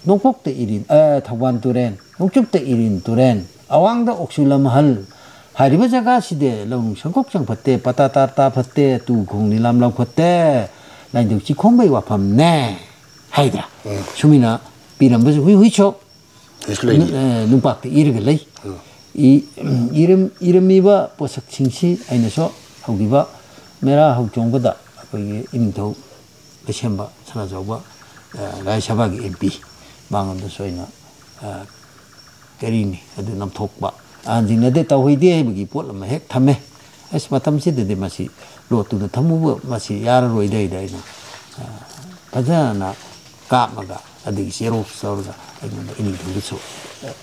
ꯅꯣꯡꯄꯣꯛꯇ ꯏꯔꯤꯟ ꯊꯧꯕꯥꯜ ꯇꯨꯔꯦꯟ ꯅꯣꯡꯆꯨꯞꯇ ꯏꯔꯤꯟ ꯇꯨꯔꯦꯟ ꯑꯋꯥꯡꯗ ꯑꯣꯛꯁꯨ ꯂꯝꯍꯜ ꯍꯥꯏꯔꯤꯕ ꯖꯒꯥꯁꯤꯗꯤ ꯂꯧꯅꯨꯡ ꯁꯪꯀꯣꯛ ꯆꯪꯐꯠꯇꯦ ꯄꯇꯥ ꯇꯥꯔꯇꯥ ꯐꯠꯇꯦ ꯇꯨ ꯈꯣꯡ ꯅꯤꯂꯥꯝ ꯂꯧꯈꯠꯇꯦ ꯂꯥꯏꯟꯗꯧ ꯆꯤꯈꯣꯡꯕꯩ ꯋꯥꯐꯝꯅꯦ ꯍꯥꯏꯗ꯭ꯔꯥ ꯁꯨꯃꯥꯏꯅ ꯄꯤꯔꯝꯕꯁꯨ ꯍꯨꯏꯁꯣꯛ ꯅꯨꯡꯄꯥꯛꯇ ꯏꯔꯒ ꯂꯩ ꯏꯔꯝꯃꯤꯕ ꯄꯣꯠꯁꯛꯁꯤꯡꯁꯤ ꯑꯩꯅꯁꯨ ꯍꯧꯈꯤꯕ ꯃꯦꯔꯥ ꯍꯧꯆꯣꯡꯕꯗ ꯑꯩꯈꯣꯏꯒꯤ ꯏꯅꯤꯡꯊꯧ ꯂꯩꯁꯦꯝꯕ ꯁꯅꯥꯖꯥꯎꯕ ꯔꯥꯖ꯭ꯌ ꯁꯚꯥꯒꯤ MP ꯃꯉꯣꯟꯗꯁꯨ ꯑꯩꯅ ꯀꯔꯤꯅꯤ ꯑꯗꯨ ꯅꯝꯊꯣꯛꯄ ꯑꯍꯟꯁꯤꯡꯅꯗꯤ ꯇꯧꯍꯩꯗꯦ ꯍꯥꯏꯕꯒꯤ ꯄꯣꯠ ꯑꯃ ꯍꯦꯛ ꯊꯝꯃꯦ ꯑꯁ ꯃꯇꯝꯁꯤꯗꯗꯤ ꯃꯁꯤ ꯂꯣꯠꯇꯨꯅ ꯊꯝꯃꯨꯕ ꯃꯁꯤ ꯌꯥꯔꯔꯣꯏꯗꯩꯗ ꯑꯩꯅ ꯐꯖꯅ ꯀꯥꯞꯃꯒ ꯑꯗꯒꯤ ꯆꯦꯔꯣꯛꯁ ꯇꯧꯔꯒ ꯑꯩꯉꯣꯟꯗ ꯏꯅꯤꯡꯊꯧꯗꯁꯨ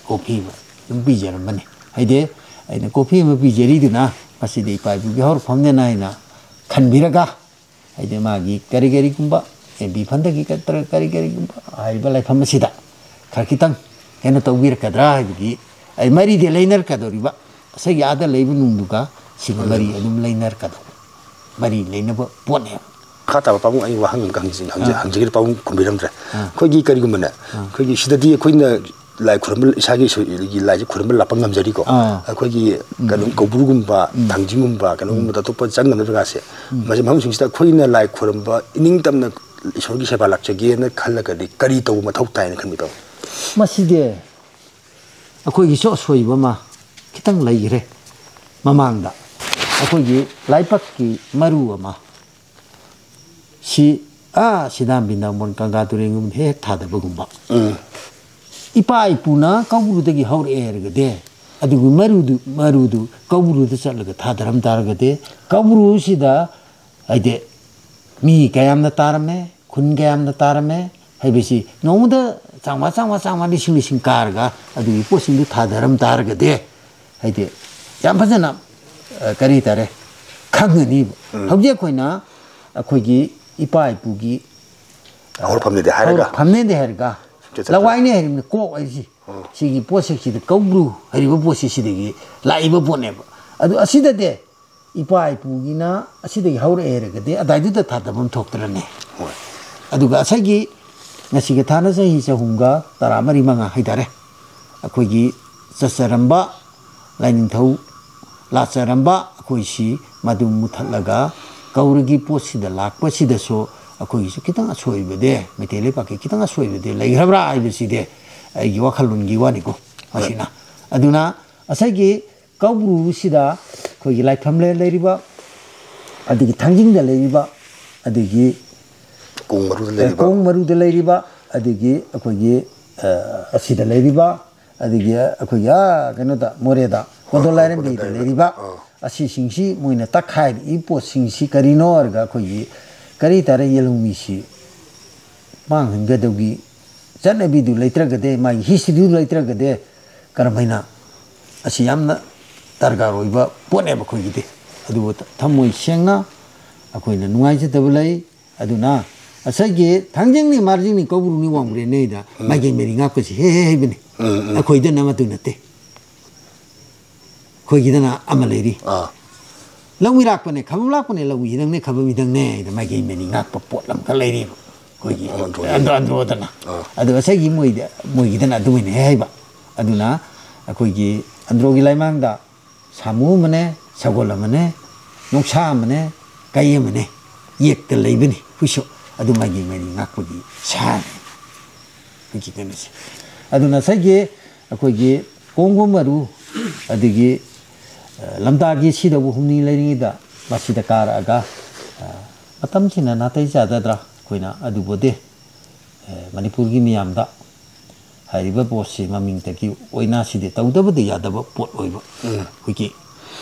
ꯀꯣꯄꯤ ꯑꯃ ꯑꯗꯨꯝ ꯄꯤꯖꯔꯝꯕꯅꯤ ꯍꯥꯏꯗꯤ ꯑꯩꯅ ꯀꯣꯄꯤ ꯑꯃ ꯄꯤꯖꯔꯤꯗꯨꯅ ꯃꯁꯤꯗꯤ ꯏꯄꯥ ꯏꯄꯨꯒꯤ ꯍꯧꯔꯛꯐꯝꯅꯦꯅ ꯑꯩꯅ ꯈꯟꯕꯤꯔꯒ ꯍꯥꯏꯗꯤ ꯃꯥꯒꯤ ꯀꯔꯤꯒꯨꯝꯕ MP ꯐꯟꯗꯒꯤ ꯀꯔꯤꯒꯨꯝꯕ ꯍꯥꯏꯔꯤꯕ ꯂꯩꯐꯝ ꯑꯁꯤꯗ ꯈꯔ ꯈꯤꯇꯪ ꯀꯩꯅꯣ ꯇꯧꯕꯤꯔꯛꯀꯗ꯭ꯔꯥ ꯍꯥꯏꯕꯒꯤ ꯑꯩ ꯃꯔꯤꯗꯤ ꯂꯩꯅꯔꯛꯀꯗꯧꯔꯤꯕ ꯉꯁꯥꯏꯒꯤ ꯑꯥꯗ ꯂꯩꯕ ꯅꯨꯡꯗꯨꯒ ꯁꯤꯒ ꯃꯔꯤ ꯑꯗꯨꯝ ꯂꯩꯅꯔꯛꯀꯗꯧꯕ ꯃꯔꯤ ꯂꯩꯅꯕ ꯄꯣꯠꯅꯦꯕ ꯃꯈꯥ ꯇꯥꯕ ꯄꯥꯕꯨꯡ ꯑꯩ ꯋꯥꯍꯪ ꯑꯃ ꯍꯪꯖꯒꯦ ꯄꯥꯕꯨꯡ ꯈꯨꯝꯕꯤꯔꯝꯗ꯭ꯔꯦ ꯑꯩꯈꯣꯏꯒꯤ ꯀꯔꯤꯒꯨꯝꯕꯅꯦ ꯑꯩꯈꯣꯏꯒꯤ ꯁꯤꯗꯗꯤ ꯑꯩꯈꯣꯏꯅ ꯂꯥꯏ ꯈꯨꯔꯨꯝꯕ ꯏꯁꯥꯒꯤ ꯂꯥꯏꯁꯦ ꯈꯨꯔꯨꯝꯕ ꯂꯥꯛꯄ ꯉꯝꯖꯔꯤꯀꯣ ꯑꯩꯈꯣꯏꯒꯤ ꯀꯩꯅꯣ ꯀꯧꯕ꯭ꯔꯨꯒꯨꯝꯕ ꯊꯥꯡꯖꯤꯡꯒꯨꯝꯕ ꯀꯩꯅꯣꯒꯨꯝꯕ ꯑꯇꯣꯞꯄ ꯆꯪꯅꯕ ꯖꯒꯥꯁꯦ ꯃꯁꯤ ꯃꯐꯝꯁꯤꯡꯁꯤꯗ ꯑꯩꯈꯣꯏꯅ ꯂꯥꯏ ꯈꯨꯔꯨꯝꯕ ꯏꯅꯤꯡꯇꯝꯅ ꯏꯁꯣꯔꯒꯤ ꯁꯦꯕꯥ ꯂꯥꯛꯆꯒꯦꯅ ꯈꯜꯂꯒꯗꯤ ꯀꯔꯤ ꯇꯧꯕ ꯃꯊꯧ ꯇꯥꯏꯅ ꯈꯟꯕꯤꯕ ꯃꯁꯤꯗꯤ ꯑꯩꯈꯣꯏꯒꯤꯁꯨ ꯑꯁꯣꯏꯕ ꯑꯃ ꯈꯤꯇꯪ ꯂꯩꯈ꯭ꯔꯦ ꯃꯃꯥꯡꯗ ꯑꯩꯈꯣꯏꯒꯤ ꯂꯥꯏꯕꯛꯀꯤ ꯃꯔꯨ ꯑꯃ ꯁꯤ ꯁꯤꯗꯥꯝ ꯕꯤꯟꯗꯥꯕꯣꯟ ꯒꯪꯒꯥ ꯇꯨꯔꯦꯟꯒꯨꯝꯕ ꯍꯦꯛ ꯊꯥꯗꯕꯒꯨꯝꯕ ꯏꯄꯥ ꯏꯄꯨꯅ ꯀꯧꯕ꯭ꯔꯨꯗꯒꯤ ꯍꯧꯔꯛꯑꯦ ꯍꯥꯏꯔꯒꯗꯤ ꯑꯗꯨꯒꯤ ꯃꯔꯨꯗꯨ ꯀꯧꯕ꯭ꯔꯨꯗ ꯆꯠꯂꯒ ꯊꯥꯗꯔꯝ ꯇꯥꯔꯒꯗꯤ ꯀꯧꯕ꯭ꯔꯨꯁꯤda ꯍꯥꯏꯗꯤ ꯃꯤ ꯀꯌꯥꯝꯅ ꯇꯥꯔꯝꯃꯦ ꯈꯨꯟ ꯀꯌꯥꯝꯅ ꯇꯥꯔꯝꯃꯦ ꯍꯥꯏꯕꯁꯤ ꯅꯣꯡꯃꯗ ꯆꯥꯝꯃꯉꯥ ꯂꯤꯁꯤꯡ ꯀꯥꯔꯒ ꯑꯗꯨꯒꯤ ꯄꯣꯠꯁꯤꯡꯗꯨ ꯊꯥꯗꯔꯝ ꯇꯥꯔꯒꯗꯤ ꯍꯥꯏꯗꯤ ꯌꯥꯝ ꯐꯖꯅ ꯀꯔꯤ ꯇꯥꯔꯦ ꯈꯪꯒꯅꯤꯕ ꯍꯧꯖꯤꯛ ꯑꯩꯈꯣꯏꯅ ꯑꯩꯈꯣꯏꯒꯤ 이빠 이쁘기 아우르 밤내대 하이가 밤내대 하이가 라와이네 하이는 꼭 아이지 시기 포식시데 거브루 하이버 포식시데기 라이버 보내버 아두 아시다데 이빠 이쁘기나 아시데기 하우르 에르게데 아다이두다 타다본 톡들네 아두가 사기 ngasiga thana sa hi sa hunga taramari manga haidare akoigi sasaramba laining thau la saramba akoi si madum muthallaga kaurigi posida lakpa sida so akoi su kitang asoi bede metele pa ke kitang asoi bede lairabra ai beside ai gi wakhalun gi wani ko asina aduna asagi kaubru sida koigi laifamle leiriba adigi thangjingda leiriba adigi Kung maru de leiriba adigi akogi asida leiriba adigi akogi kanoda moreda kodolaren bi de leiriba asi singsi moina takhai ipo singsi karino arga akogi kari tare yelumi si mang hinggadogi janabi du leitragade mai history leitragade karamaina asi yamna targaroiba poneba kogi de adu thamoi sengna akoina nuaije tabulai aduna asage 당정니 마르징니 거부르니 왕브레 네이다 마게 메링아 거지 헤헤헤비네 거기다 남아도 났대 거기다나 아말레리 랑위락번에 가물락번에 랑위랑네 가범이당네 마게 메링아 뽀뽀람 갈레리 거기 안도안도다나 아도 asage 모이기다나 두미네 헤바 아두나 거기 안드로기 라이망다 사무머네 사골라머네 농사머네 가이머네 예크 레이비니 후쇼 아두마기 메니 낙고기 산 그렇게 되는지 아두나 사게 거기 공고마루 아디기 람다기 시도부 humni 레링이다 마시다 까라가 마탐치나 나타이자다드라 거이나 아두보데 마니푸르기 미암다 하이바 보시 마밍테기 오이나시데 따우다버데 야다버 봇 오이바 거기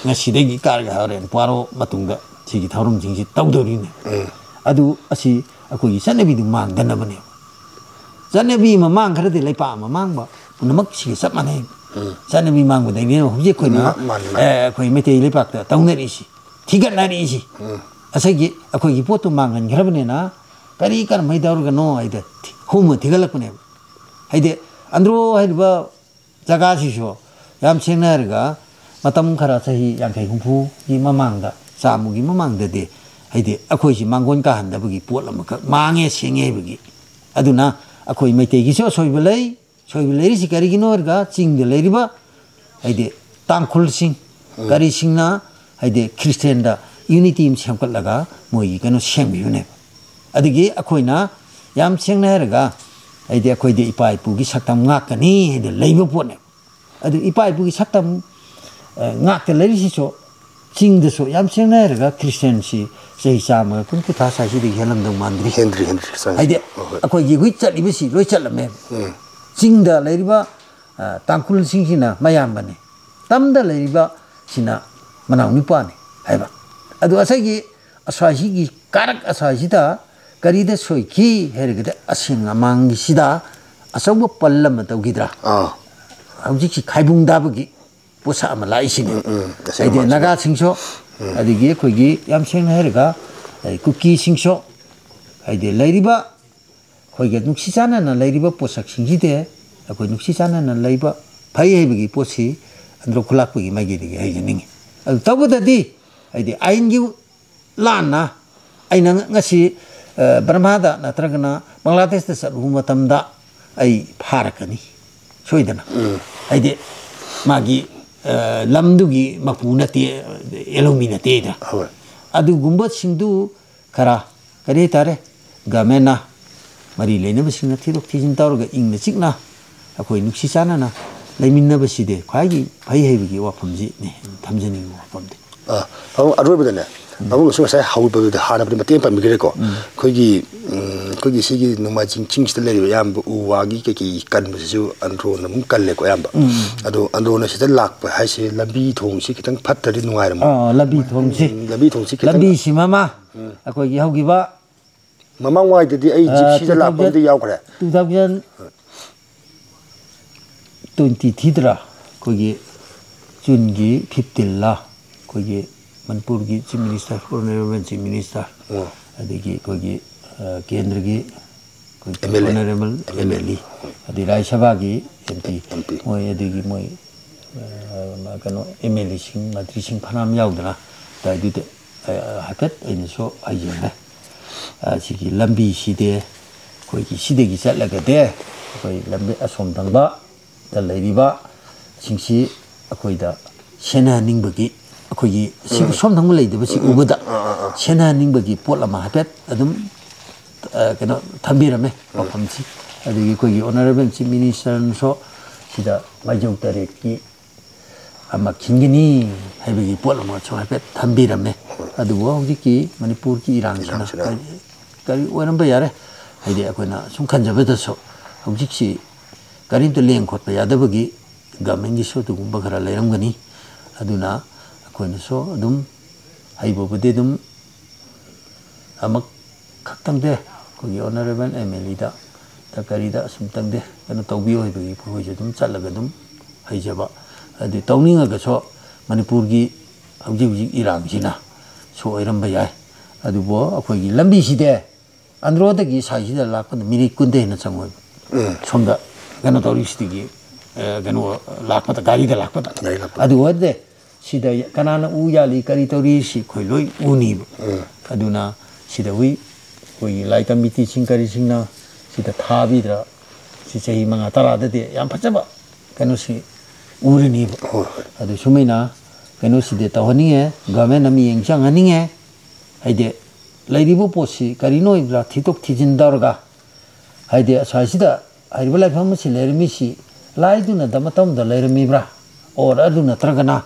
나시데기 까라가 하렌 바로 마퉁가 지기 다름 징지 따우더리네 아두 아시 akogi sanabi du mang danabane sanabi ma mang khara de lai pa ma mang ba punamak si sap mane sanabi mang ba dai ne huje khoina khoi mete lai pa ta taunari si thigat nari si asagi akogi potu mang han kharabane na kari kar mai daur ga no aida hum thigalak ne aide andro haiba jaga si so yam sengna ga matam khara sahi yang kai humpu gi mamang da samugi mamang da de haide akoi si mangon ka handa bugi polam ka mange senge bugi aduna akoi mete gi so soibelei si kari gi nor ga ching de leriba haide tangkhul sing kari singna haide christian da unity im chamkal laga moi gi kano sembi ne adigi akoi na yam sengna ga haide akoi de ipai pu gi saktam ngak kani haide leiba pone adu ipai pu gi saktam ngak te leri si so ching de so yam sengna ga christian si sei sama kun ku tha sa si de helam dong mandri Henry sa aide akoi gi hui chat libisi loi chat lame ching da leiriba tangkul sing sina mayam bane tam da leiriba sina manau ni pa ne haiba adu asagi aswaji gi karak aswaji da kari da soi ki hergede asing amang gi sida asabu pallam ta gidra hauji ki khaibung da bugi posa ama lai sine aide naga singso adigi kogi yam seng herga kuki singso aide leiriba kogi nuksi chana na leiriba posak singide akoi nuksi chana na leiba phai hebigi posi andro khulak bugi magi dige haijning adu tabudadi aide aingi lana aina ngasi brahmada natragana bangladesh da saru matamda ai pharakani soidana aide magi lamdugi mapuna te elomina te da adu gumbat singdu kara kare tare gamena mari lena basingna thirok thijin tawrga ingna chikna akoi nuksi chana na leiminna baside khwagi phai hebigi wafamji ne thamjani wafamde aroibadane abu so sai hauba de hana bri matem pa migre ko kogi sigi numa jing sita le yam uwagi ke ki kan su andro nam kalle ko yamba ado andro na sita lak pa hai se labi thong si kitang phattari nungai ram labi thong si labi si mama akoi gi haugi ba mama wai de ai gypsy da lak pa de yaw khare 2023 dra kogi jungi 15 la kogi Manipur ki chief minister foreign environment chief minister ꯑꯗꯒꯤ ꯑꯩꯈꯣꯏꯒꯤ ꯀꯦꯟꯗ꯭ꯔꯒꯤ honourable MLA ꯑꯗꯩ ꯔꯥꯖ꯭ꯌ ꯁꯚꯥꯒꯤ MP ꯃꯣꯏ ꯑꯗꯒꯤ ꯃꯣꯏ ꯀꯩꯅꯣ MLAꯁꯤꯡ ꯃꯟꯇ꯭ꯔꯤꯁꯤꯡ ꯐꯅꯌꯥꯝ ꯌꯥꯎꯗꯅ ꯑꯗꯨꯗ ꯍꯥꯏꯐꯦꯠ ꯑꯩꯅꯁꯨ ꯍꯥꯏꯖꯔꯦ ꯁꯤꯒꯤ ꯂꯝꯕꯤꯁꯤꯗꯤ ꯑꯩꯈꯣꯏꯒꯤ ꯁꯤꯗꯒꯤ ꯆꯠꯂꯒꯗꯤ ꯑꯩꯈꯣꯏ ꯂꯝꯕꯤ ꯑꯁꯣꯝ ꯊꯪꯕꯗ ꯂꯩꯔꯤꯕ ꯁꯤꯡꯁꯤ ꯑꯩꯈꯣꯏꯗ ꯁꯦꯟꯅꯍꯟꯅꯤꯡꯕꯒꯤ ꯑꯩꯈꯣꯏꯒꯤ ꯁꯣꯝ ꯊꯪꯕ ꯂꯩꯗꯕꯁꯤ ꯎꯕꯗ ꯁꯦꯟꯅꯍꯟꯅꯤꯡꯕꯒꯤ ꯄꯣꯠ ꯑꯃ ꯍꯥꯏꯐꯦꯠ ꯑꯗꯨꯝ ꯀꯩꯅꯣ ꯊꯝꯕꯤꯔꯝꯃꯦ ꯋꯥꯐꯝꯁꯤ ꯑꯗꯒꯤ ꯑꯩꯈꯣꯏꯒꯤ ꯑꯣꯅꯔꯦꯕꯜ ꯆꯤꯐ ꯃꯤꯅꯤꯁꯇꯔꯅꯁꯨ ꯁꯤꯗ ꯃꯥꯏꯖꯧ ꯇꯔꯦꯠꯀꯤ ꯑꯃ ꯈꯤꯟꯒꯅꯤ ꯍꯥꯏꯕꯒꯤ ꯄꯣꯠ ꯑꯃꯁꯨ ꯍꯥꯏꯐꯦꯠ ꯊꯝꯕꯤꯔꯝꯃꯦ ꯑꯗꯨꯕꯨ ꯍꯧꯖꯤꯛꯀꯤ ꯃꯅꯤꯄꯨꯔꯒꯤ ꯏꯔꯥꯡꯁꯤꯅ ꯀꯔꯤ ꯑꯣꯏꯔꯝꯕ ꯌꯥꯔꯦ ꯍꯥꯏꯗꯤ ꯑꯩꯈꯣꯏꯅ ꯁꯨꯝ ꯈꯟꯖꯕꯗꯁꯨ ꯍꯧꯖꯤꯛꯁꯤ ꯀꯔꯤꯝꯇ ꯂꯦꯡ ꯈꯣꯠꯄ ꯌꯥꯗꯕꯒꯤ ꯒꯃꯦꯟꯒꯤꯁꯨ ꯑꯗꯨꯒꯨꯝꯕ ꯈꯔ ꯂꯩꯔꯝꯒꯅꯤ ꯑꯗꯨꯅ ꯑꯩꯈꯣꯏꯅꯁꯨ ꯑꯗꯨꯝ ꯍꯩꯕꯕꯨꯗꯤ ꯑꯗꯨꯝ ꯑꯃꯈꯛꯇꯪꯗꯦ ꯑꯩꯈꯣꯏꯒꯤ ꯑꯣꯅꯔꯦꯕꯜ MLAꯗ ꯀꯔꯤꯗ ꯑꯁꯨꯝꯇꯪꯗꯦ ꯀꯩꯅꯣ ꯇꯧꯕꯤꯌꯨ ꯍꯥꯏꯕꯒꯤ ꯑꯩꯈꯣꯏꯁꯨ ꯑꯗꯨꯝ ꯆꯠꯂꯒ ꯑꯗꯨꯝ ꯍꯩꯖꯕ ꯑꯗꯨ ꯇꯧꯅꯤꯡꯉꯒꯁꯨ ꯃꯅꯤꯄꯨꯔꯒꯤ ꯍꯧꯖꯤꯛ ꯍꯧꯖꯤꯛ ꯏꯔꯥꯡꯁꯤꯅ ꯁꯨ ꯑꯣꯏꯔꯝꯕ ꯌꯥꯏ ꯑꯗꯨꯕꯨ ꯑꯩꯈꯣꯏꯒꯤ ꯂꯝꯕꯤꯁꯤꯗꯤ ꯑꯟꯗ꯭ꯔꯣꯗꯒꯤ ꯁꯥꯏꯁꯤꯗ ꯂꯥꯛꯄꯗ ꯃꯤꯅꯤꯠ 20 ꯍꯦꯟꯅ ꯆꯪꯉꯣꯏꯕ ꯁꯣꯝꯗ ꯀꯩꯅꯣ ꯇꯧꯔꯤꯁꯤꯗꯒꯤ ꯀꯩꯅꯣ ꯂꯥꯛꯄꯗ ꯒꯥꯔꯤꯗ ꯂꯥꯛꯄꯗ ꯑꯗꯨ ꯑꯣꯏꯔꯗꯤ ꯁꯤꯗ ꯀꯅꯥꯅ ꯎ ꯌꯥꯜꯂꯤ ꯀꯔꯤ ꯇꯧꯔꯤ ꯁꯤ ꯑꯩꯈꯣꯏ ꯂꯣꯏ ꯎꯅꯤꯕ ꯑꯗꯨꯅ ꯁꯤꯗ ꯑꯩꯈꯣꯏꯒꯤ ꯂꯥꯏ ꯀꯃꯤꯇꯤꯁꯤꯡ ꯀꯔꯤꯁꯤꯡꯅ ꯁꯤꯗ ꯊꯥꯕꯤꯗ꯭ꯔ ꯁꯤ ꯆꯍꯤ 5-10ꯗꯗꯤ ꯌꯥꯝ ꯐꯖꯕ ꯀꯩꯅꯣꯁꯤ ꯎꯔꯅꯤꯕ ꯑꯗꯨ ꯁꯨꯃꯥꯏꯅ ꯀꯩꯅꯣꯁꯤꯗꯤ ꯇꯧꯍꯟꯅꯤꯡꯉꯦ ꯒꯚꯔꯟꯃꯦꯟꯠꯅ ꯃꯤꯠꯌꯦꯡ ꯆꯪꯍꯟꯅꯤꯡꯉꯦ ꯍꯥꯏꯗꯤ ꯂꯩꯔꯤꯕ ꯄꯣꯠꯁꯤ ꯀꯔꯤꯅꯣ ꯍꯥꯏꯕ꯭ꯔꯥ ꯊꯤꯗꯣꯛ ꯊꯤꯖꯤꯟ ꯇꯧꯔꯒ ꯍꯥꯏꯗꯤ ꯑꯁ꯭ꯋꯥꯏꯁꯤꯗ ꯍꯥꯏꯔꯤꯕ ꯂꯥꯏꯐꯝ ꯑꯁꯤ ꯂꯩꯔꯝꯃꯤꯁꯤ ꯂꯥꯏꯗꯨꯅꯗ ꯃꯇꯝꯗ ꯂꯩꯔꯝꯃꯤꯕ꯭ꯔꯥ ꯑꯣꯔ ꯑꯗꯨ ꯅꯠꯇ꯭ꯔꯒꯅ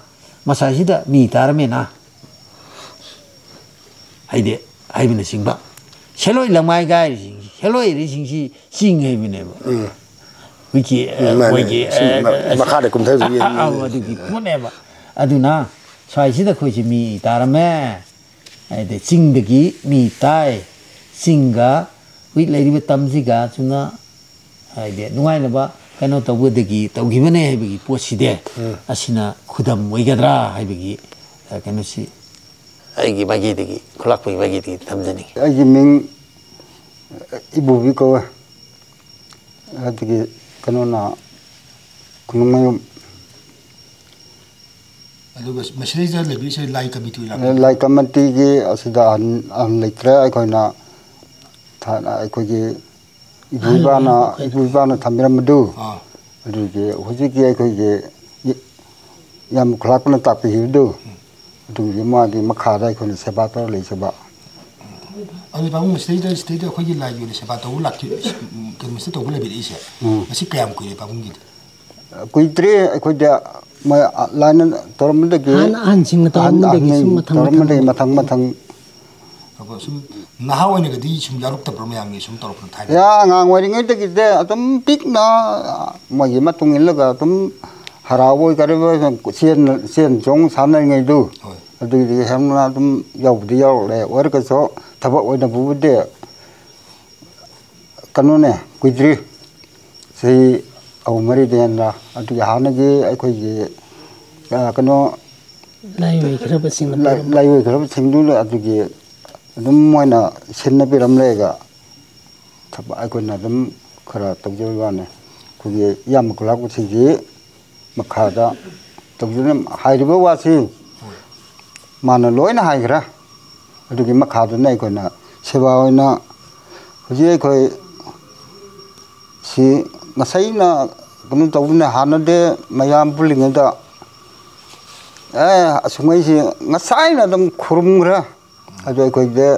ꯃꯁꯥꯏꯁꯤꯗ ꯃꯤ ꯇꯥꯔꯝꯃꯦꯅ ꯍꯥꯏꯗꯤ ꯍꯥꯏꯕꯅꯆꯤꯡꯕ ꯁꯦꯂꯣꯏ ꯂꯪꯃꯥꯏ ꯒꯥꯏꯔꯤꯁꯤꯡꯁꯤ ꯁꯦꯂꯣꯏꯔꯤꯁꯤꯡꯁꯤ ꯆꯤꯡ ꯍꯥꯏꯕꯅꯦꯕ ꯑꯩꯈꯣꯏꯒꯤ ꯃꯈꯥꯗ ꯀꯨꯝꯊꯕꯁꯨ ꯑꯗꯨꯒꯤ ꯄꯣꯠꯅꯦꯕ ꯑꯗꯨꯅ ꯁ꯭ꯋꯥꯏꯁꯤꯗ ꯑꯩꯈꯣꯏꯁꯤ ꯃꯤ ꯇꯥꯔꯝꯃꯦ ꯍꯥꯏꯗꯤ ꯆꯤꯡꯗꯒꯤ ꯃꯤ ꯇꯥꯏ ꯆꯤꯡꯒ ꯍꯧꯖꯤꯛ ꯂꯩꯔꯤꯕ ꯇꯝꯁꯤꯒ ꯆꯨꯝꯅ ꯍꯥꯏꯗꯤ ꯅꯨꯡꯉꯥꯏꯅꯕ ꯀꯩꯅꯣ ꯇꯧꯕꯗꯒꯤ ꯇꯧꯈꯤꯕꯅꯦ ꯍꯥꯏꯕꯒꯤ ꯄꯣꯠꯁꯤꯗꯤ ꯑꯁꯤꯅ ꯈꯨꯗꯝ ꯑꯣꯏꯒꯗ꯭ꯔꯥ ꯍꯥꯏꯕꯒꯤ ꯀꯩꯅꯣꯁꯤ ꯑꯩꯒꯤ ꯃꯥꯏꯀꯩꯗꯒꯤ ꯈꯨꯂꯥꯛꯄꯒꯤ ꯃꯥꯏꯀꯩꯗꯒꯤ ꯊꯝꯖꯅꯤꯡꯉꯤ ꯑꯩꯒꯤ ꯃꯤꯡ ꯏꯕꯣꯕꯤ ꯀꯧꯋꯦ ꯑꯗꯒꯤ ꯀꯩꯅꯣꯅ ꯈꯨꯅꯨꯡꯃꯌꯨꯝ ꯑꯗꯨꯒ ꯃꯁꯤꯗꯩꯗ ꯂꯩꯕꯤꯔꯤꯁꯦ ꯂꯥꯏ ꯀꯃꯤꯇꯤ ꯂꯥꯏ ꯀꯃꯤꯇꯤꯒꯤ ꯑꯁꯤꯗ ꯑꯍꯟ ꯂꯩꯇ꯭ꯔꯦ ꯑꯩꯈꯣꯏꯅ ꯑꯩꯈꯣꯏꯒꯤ ꯏꯄꯨ ꯏꯄꯥꯅ ꯊꯝꯕꯤꯔꯝꯕꯗꯨ ꯑꯗꯨꯒꯤ ꯍꯧꯖꯤꯛꯀꯤ ꯑꯩꯈꯣꯏꯒꯤ ꯌꯥꯝ ꯈꯨꯂꯥꯛꯄꯅ ꯇꯥꯛꯄꯤꯈꯤꯕꯗꯨ ꯑꯗꯨꯒꯤ ꯃꯥꯒꯤ ꯃꯈꯥꯗ ꯑꯩꯈꯣꯏꯅ ꯁꯦꯕꯥ ꯇꯧꯔ ꯂꯩꯖꯕ ꯑꯗꯨ ꯄꯥꯕꯨꯡ ꯁꯤꯗꯩꯗ ꯑꯩꯈꯣꯏꯒꯤ ꯂꯥꯏꯒꯤ ꯑꯣꯏꯅ ꯁꯦꯕꯥ ꯇꯧꯕ ꯀꯩꯅꯣꯁꯤꯗ ꯇꯧꯕ ꯂꯩꯕꯤꯔꯛꯏꯁꯦ ꯃꯁꯤ ꯀꯌꯥꯝ ꯀꯨꯏꯔꯦ ꯄꯥꯕꯨꯡꯒꯤꯗꯤ ꯀꯨꯏꯗ꯭ꯔꯦ ꯑꯩꯈꯣꯏꯗ ꯂꯥꯏꯅ ꯇꯧꯔꯝꯕꯗꯒꯤ ꯑꯍꯟꯁꯤꯡꯅ ꯇꯧꯔꯝꯕꯗꯒꯤ ꯃꯊꯪ ꯁꯨꯝ ꯅꯍꯥ ꯑꯣꯏꯅꯒꯗꯤ ꯁꯨꯝ ꯌꯥꯎꯔꯛꯇꯕ꯭ꯔꯣ ꯃꯌꯥꯝꯒꯤ ꯁꯨꯝ ꯇꯧꯔꯛꯄꯅ ꯊꯥꯏꯅ ꯑꯉꯥꯡ ꯑꯣꯏꯔꯤꯉꯩꯗꯒꯤꯗꯤ ꯑꯗꯨꯝ ꯄꯤꯛꯅ ꯃꯣꯏꯒꯤ ꯃꯇꯨꯡ ꯏꯜꯂꯒ ꯑꯗꯨꯝ ꯍꯔꯥꯎꯕꯣꯏ ꯀꯔꯤꯕꯣꯏ ꯆꯦꯟ ꯆꯣꯡ ꯁꯥꯟꯅꯔꯤꯉꯩꯗꯨ ꯑꯗꯨꯒꯤ ꯍꯦꯟꯅ ꯑꯗꯨꯝ ꯌꯥꯎꯕꯗꯤ ꯌꯥꯎꯔꯛꯂꯦ ꯑꯣꯏꯔꯒꯁꯨ ꯊꯕꯛ ꯑꯣꯏꯅꯕꯨꯗꯤ ꯀꯩꯅꯣꯅꯦ ꯀꯨꯏꯗ꯭ꯔꯤ ꯆꯍꯤ 3-4 ꯍꯦꯟꯅ ꯑꯗꯨꯒꯤ ꯍꯥꯟꯅꯒꯤ ꯑꯩꯈꯣꯏꯒꯤ ꯀꯩꯅꯣ ꯂꯥꯏꯑꯣꯏꯈ꯭ꯔꯕꯁꯤꯡꯗꯨ ꯑꯗꯨꯒꯤ ꯑꯗꯨꯝ ꯃꯣꯏꯅ ꯁꯤꯟꯅꯕꯤꯔꯝꯂꯦꯒ ꯊꯕꯛ ꯑꯩꯈꯣꯏꯅ ꯑꯗꯨꯝ ꯈꯔ ꯇꯧꯖꯕ ꯋꯥꯅꯤ ꯑꯩꯈꯣꯏꯒꯤ ꯏꯌꯥꯝꯕ ꯈꯨꯂꯥꯛꯄꯁꯤꯡꯒꯤ ꯃꯈꯥꯗ ꯇꯧꯖꯅ ꯍꯥꯏꯔꯤꯕ ꯋꯥꯁꯤ ꯃꯥꯅ ꯂꯣꯏꯅ ꯍꯥꯏꯈ꯭ꯔꯦ ꯑꯗꯨꯒꯤ ꯃꯈꯥꯗꯨꯅ ꯑꯩꯈꯣꯏꯅ ꯁꯦꯕꯥ ꯑꯣꯏꯅ ꯍꯧꯖꯤꯛ ꯑꯩꯈꯣই ꯁꯤ ꯉꯁꯥꯏꯅ ꯀꯩꯅꯣ ꯇꯧꯕꯅꯦ ꯍꯥꯟꯅꯗꯤ ꯃꯌꯥꯝ ꯄꯨꯜꯂꯤꯉꯩꯗ ꯑꯁꯨꯝꯉꯩꯁꯤ ꯉꯁꯥꯏꯅ ꯑꯗꯨꯝ ꯈꯨꯔꯨꯝꯈ꯭ꯔꯦ ꯑꯗꯨ ꯑꯩꯈꯣꯏꯗꯤ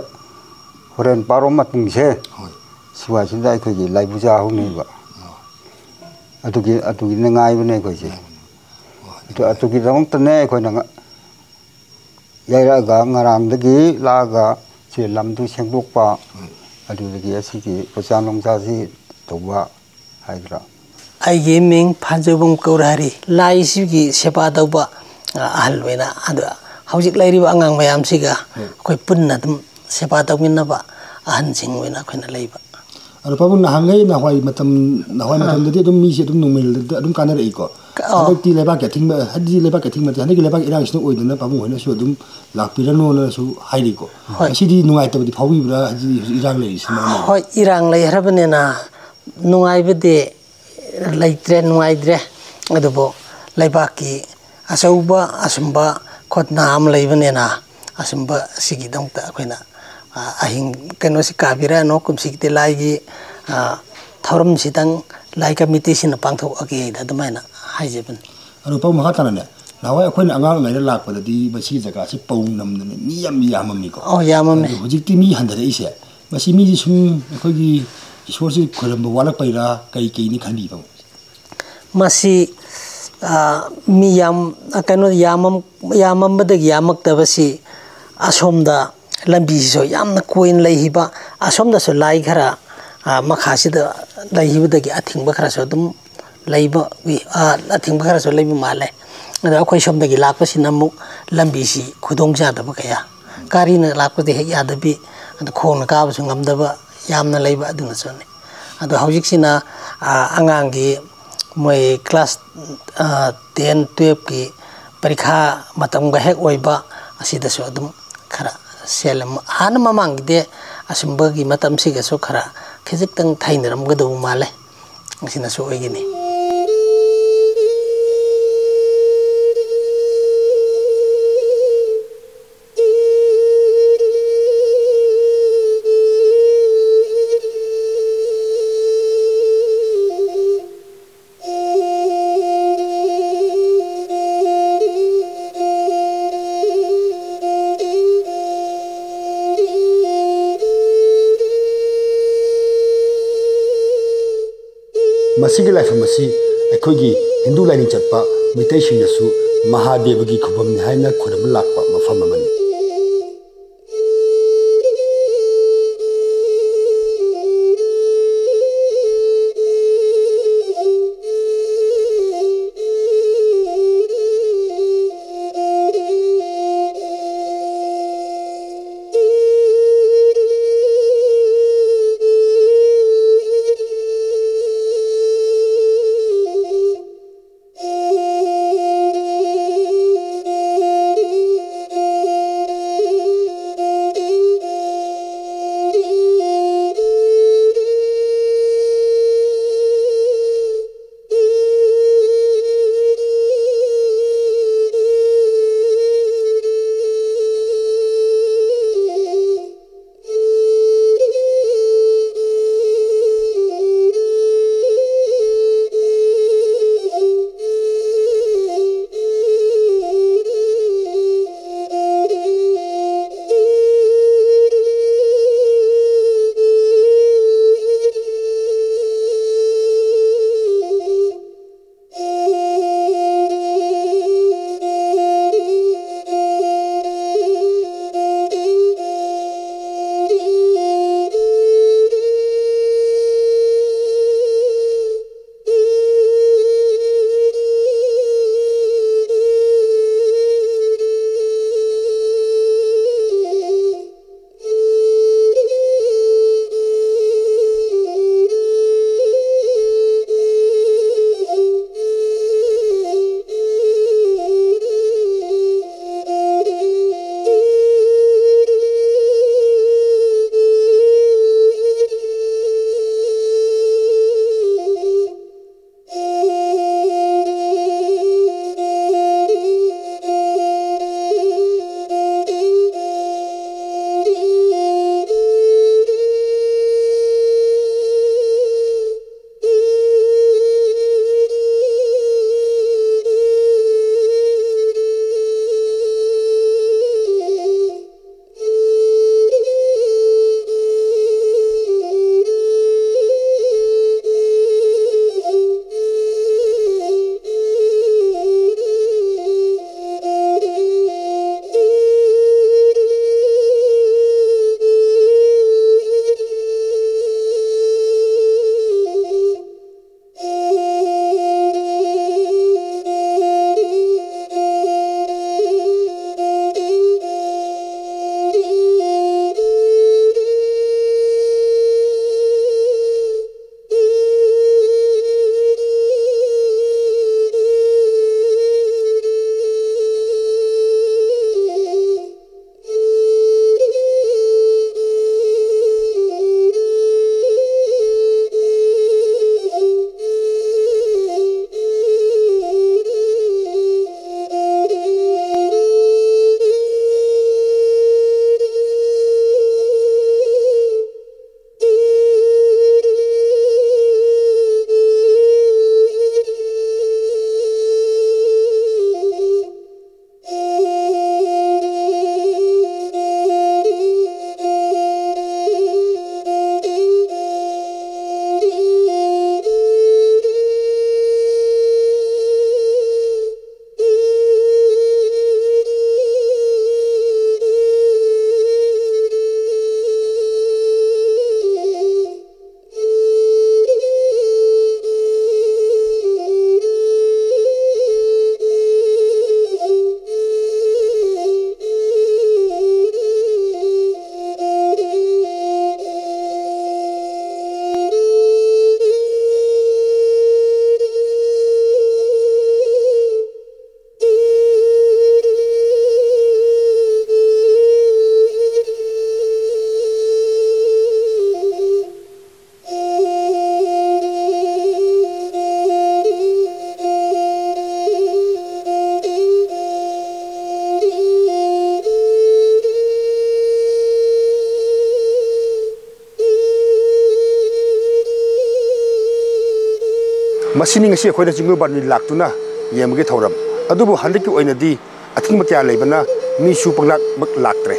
ꯍꯣꯔꯦꯟ ꯄꯥꯔꯣ ꯃꯇꯨꯡꯁꯦ ꯁꯤꯋꯥꯏꯁꯤꯗ ꯑꯩꯈꯣꯏꯒꯤ ꯂꯥꯏ ꯄꯨꯖꯥ ꯍꯧꯅꯩꯕ ꯑꯗꯨꯒꯤꯅ ꯉꯥꯏꯕꯅꯦ ꯑꯩꯈꯣꯏꯁꯦ ꯑꯗꯨꯒꯤꯗꯃꯛꯇꯅꯦ ꯑꯩꯈꯣꯏꯅ ꯌꯥꯏꯔꯛꯑꯒ ꯉꯔꯥꯡꯗꯒꯤ ꯂꯥꯛꯑꯒ ꯁꯤ ꯂꯝꯗꯨ ꯁꯦꯡꯗꯣꯛꯄ ꯑꯗꯨꯗꯒꯤ ꯑꯁꯤꯒꯤ ꯄꯨꯖꯥ ꯅꯨꯡꯖꯥꯁꯤ ꯇꯧꯕ ꯍꯥꯏꯗ꯭ꯔꯥ ꯑꯩꯒꯤ ꯃꯤꯡ ꯐꯥꯟꯖꯧꯕꯝ ꯀꯧꯔꯍꯔꯤ ꯂꯥꯏꯁꯤꯒꯤ ꯁꯦꯕꯥ ꯇꯧꯕ ꯑꯍꯜ ꯑꯣꯏꯅ ꯑꯗꯨ ꯍꯧꯖꯤꯛ ꯂꯩꯔꯤꯕ ꯑꯉꯥꯡ ꯃꯌꯥꯝꯁꯤꯒ ꯑꯩꯈꯣꯏ ꯄꯨꯟꯅ ꯑꯗꯨꯝ ꯁꯦꯕꯥ ꯇꯧꯃꯤꯟꯅꯕ ꯑꯍꯟꯁꯤꯡ ꯑꯣꯏꯅ ꯑꯩꯈꯣꯏꯅ ꯂꯩꯕ ꯑꯗꯣ ꯄꯥꯕꯨꯡ ꯅꯍꯥꯟꯉꯩ ꯃꯇꯝꯗꯗꯤ ꯑꯗꯨꯝ ꯃꯤꯁꯦ ꯑꯗꯨꯝ ꯅꯣꯡꯃꯩꯗ ꯑꯗꯨꯝ ꯀꯥꯟꯅꯔꯛꯏꯀꯣ ꯍꯟꯗꯛꯇꯤ ꯂꯩꯕꯥꯛꯀꯤ ꯑꯊꯤꯡꯕ ꯍꯥꯏꯗꯤ ꯂꯩꯕꯥꯛꯀꯤ ꯑꯊꯤꯡꯕ ꯍꯟꯗꯛꯀꯤ ꯂꯩꯕꯥꯛ ꯏꯔꯥꯡꯁꯤꯅ ꯑꯣꯏꯗꯅ ꯄꯥꯕꯨꯡ ꯍꯣꯏꯅꯁꯨ ꯑꯗꯨꯝ ꯂꯥꯛꯄꯤꯔꯅꯣꯅꯁꯨ ꯍꯥꯏꯔꯤꯀꯣ ꯃꯁꯤꯗꯤ ꯅꯨꯡꯉꯥꯏꯇꯕꯗꯤ ꯐꯥꯎꯕꯤꯕ꯭ꯔꯥ ꯍꯥꯏꯗꯤ ꯍꯧꯖꯤꯛ ꯏꯔꯥꯡ ꯂꯩꯔꯤꯁꯤꯅ ꯃꯔꯝ ꯑꯣꯏꯔꯒ ꯍꯣꯏ ꯏꯔꯥꯡ ꯂꯩ ꯍꯥꯏꯔꯕꯅꯤꯅ ꯅꯨꯡꯉꯥꯏꯕꯗꯤ ꯂꯩꯇ꯭ꯔꯦ ꯅꯨꯡꯉꯥꯏꯇ꯭ꯔꯦ ꯑꯗꯨꯕꯨ ꯂꯩꯕꯥꯛꯀꯤ ꯑꯆꯧꯕ ꯑꯁꯨꯝꯕ ꯈꯣꯠꯅ ꯑꯃ ꯂꯩꯕꯅꯤꯅ ꯑꯁꯨꯝꯕ ꯁꯤꯒꯤꯗꯃꯛꯇ ꯑꯩꯈꯣꯏꯅ ꯑꯍꯤꯡ ꯀꯩꯅꯣꯁꯤ ꯀꯥꯕꯤꯔꯛꯑꯅꯣ ꯀꯨꯝꯁꯤꯒꯤꯗꯤ ꯂꯥꯏꯒꯤ ꯊꯧꯔꯝꯁꯤꯗꯪ ꯂꯥꯏ ꯀꯃꯤꯇꯤꯁꯤꯅ ꯄꯥꯡꯊꯣꯛꯑꯒꯦꯅ ꯑꯗꯨꯃꯥꯏꯅ ꯍꯥꯏꯖꯕꯅꯤ ꯑꯗꯣ ꯄꯥꯕꯨꯡ ꯃꯈꯥ ꯇꯥꯅꯅꯦ ꯅꯍꯥꯟꯋꯥꯏ ꯑꯩꯈꯣꯏꯅ ꯑꯉꯥꯡ ꯑꯣꯏꯔꯤꯉꯩꯗ ꯂꯥꯛꯄꯗꯗꯤ ꯃꯁꯤꯒꯤ ꯖꯒꯥꯁꯤ ꯄꯧ ꯅꯝꯗꯅ ꯃꯤ ꯌꯥꯝ ꯌꯥꯝꯃꯝꯃꯤꯀꯣ ꯌꯥꯝꯃꯝꯃꯤ ꯑꯗꯣ ꯍꯧꯖꯤꯛꯇꯤ ꯃꯤ ꯍꯟꯊꯔꯛꯏꯁꯦ ꯃꯁꯤ ꯃꯤꯁꯤ ꯁꯨꯝ ꯑꯩꯈꯣꯏꯒꯤ ꯏꯁꯣꯔꯁꯤ ꯈꯣꯏꯔꯝꯕ ꯋꯥꯠꯂꯛꯄꯩꯔꯥ ꯀꯩꯅꯤ ꯈꯟꯕꯤꯕ ꯃꯁꯤ ꯃꯤ ꯌꯥꯝ ꯀꯩꯅꯣ ꯌꯥꯝꯃꯝꯕꯗꯒꯤ ꯌꯥꯝꯃꯛꯇꯕꯁꯤ ꯑꯁꯣꯝꯗ ꯂꯝꯕꯤꯁꯤꯁꯨ ꯌꯥꯝꯅ ꯀꯣꯏꯅ ꯂꯩꯈꯤꯕ ꯑꯁꯣꯝꯗꯁꯨ ꯂꯥꯏ ꯈꯔ ꯃꯈꯥꯁꯤꯗ ꯂꯩꯈꯤꯕꯗꯒꯤ ꯑꯊꯤꯡꯕ ꯈꯔꯁꯨ ꯑꯗꯨꯝ ꯂꯩꯕ ꯑꯊꯤꯡꯕ ꯈꯔꯁꯨ ꯂꯩꯕ ꯃꯥꯜꯂꯦ ꯑꯗꯣ ꯑꯩꯈꯣꯏ ꯁꯣꯝꯗꯒꯤ ꯂꯥꯛꯄꯁꯤꯅ ꯑꯃꯨꯛ ꯂꯝꯕꯤꯁꯤ ꯈꯨꯗꯣꯡꯆꯥꯗꯕ ꯀꯌꯥ ꯒꯥꯔꯤꯅ ꯂꯥꯛꯄꯗꯤ ꯍꯦꯛ ꯌꯥꯗꯕꯤ ꯑꯗꯨ ꯈꯣꯡꯅ ꯀꯥꯕꯁꯨ ꯉꯝꯗꯕ ꯌꯥꯝꯅ ꯂꯩꯕ ꯑꯗꯨꯅꯁꯨꯅꯤ ꯑꯗꯣ ꯍꯧꯖꯤꯛꯁꯤꯅ ꯑꯉꯥꯡꯒꯤ ꯃꯣꯏ ꯀ꯭ꯂꯥꯁ 10, 12ꯀꯤ ꯄꯔꯤꯈꯥ ꯃꯇꯝꯒ ꯍꯦꯛ ꯑꯣꯏꯕ ꯑꯁꯤꯗꯁꯨ ꯑꯗꯨꯝ ꯈꯔ ꯁꯦꯜ ꯍꯥꯟꯅ ꯃꯃꯥꯡꯒꯤꯗꯤ ꯑꯁꯨꯝꯕꯒꯤ ꯃꯇꯝꯁꯤꯒꯁꯨ ꯈꯔ ꯈꯤꯖꯤꯛꯇꯪ ꯊꯩꯅꯔꯝꯒꯗꯧꯕ ꯃꯥꯜꯂꯦ ꯑꯁꯤꯅꯁꯨ ꯑꯣꯏꯒꯅꯤ ꯃꯁꯤꯒꯤ ꯂꯥꯏꯐꯝ ꯑꯁꯤ ꯑꯩꯈꯣꯏꯒꯤ ꯍꯤꯟꯗꯨ ꯂꯥꯏꯅꯤꯡ ꯆꯠꯄ ꯃꯤꯇꯩꯁꯤꯡꯅꯁꯨ ꯃꯍꯥꯗꯦꯕꯒꯤ ꯈꯨꯕꯝꯅꯤ ꯍꯥꯏꯅ ꯈꯣꯏꯔꯝꯕ ꯂꯥꯛꯄ ꯃꯐꯝ ꯑꯃꯅꯤ मसीनी ngasi अखोइना जिंगु बारनि लाक्तुना येमगे थौरम अदुबु हंदकी ओइनदी अथिंग क्या लेबना मी सु पंगलाक मक लाक्त्रे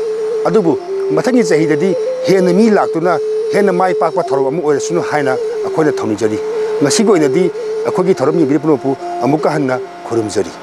अदुबु मथंगी चहीददी हेन मी लाक्तुना हेन माई पाकपा थौरम अमु ओइरसुनु हाइना अखोइना थौनिजरी ngasi ओइनदी अखोगी थौरम यबिपुनोपु अमुका हन्ना खुरुमजरी।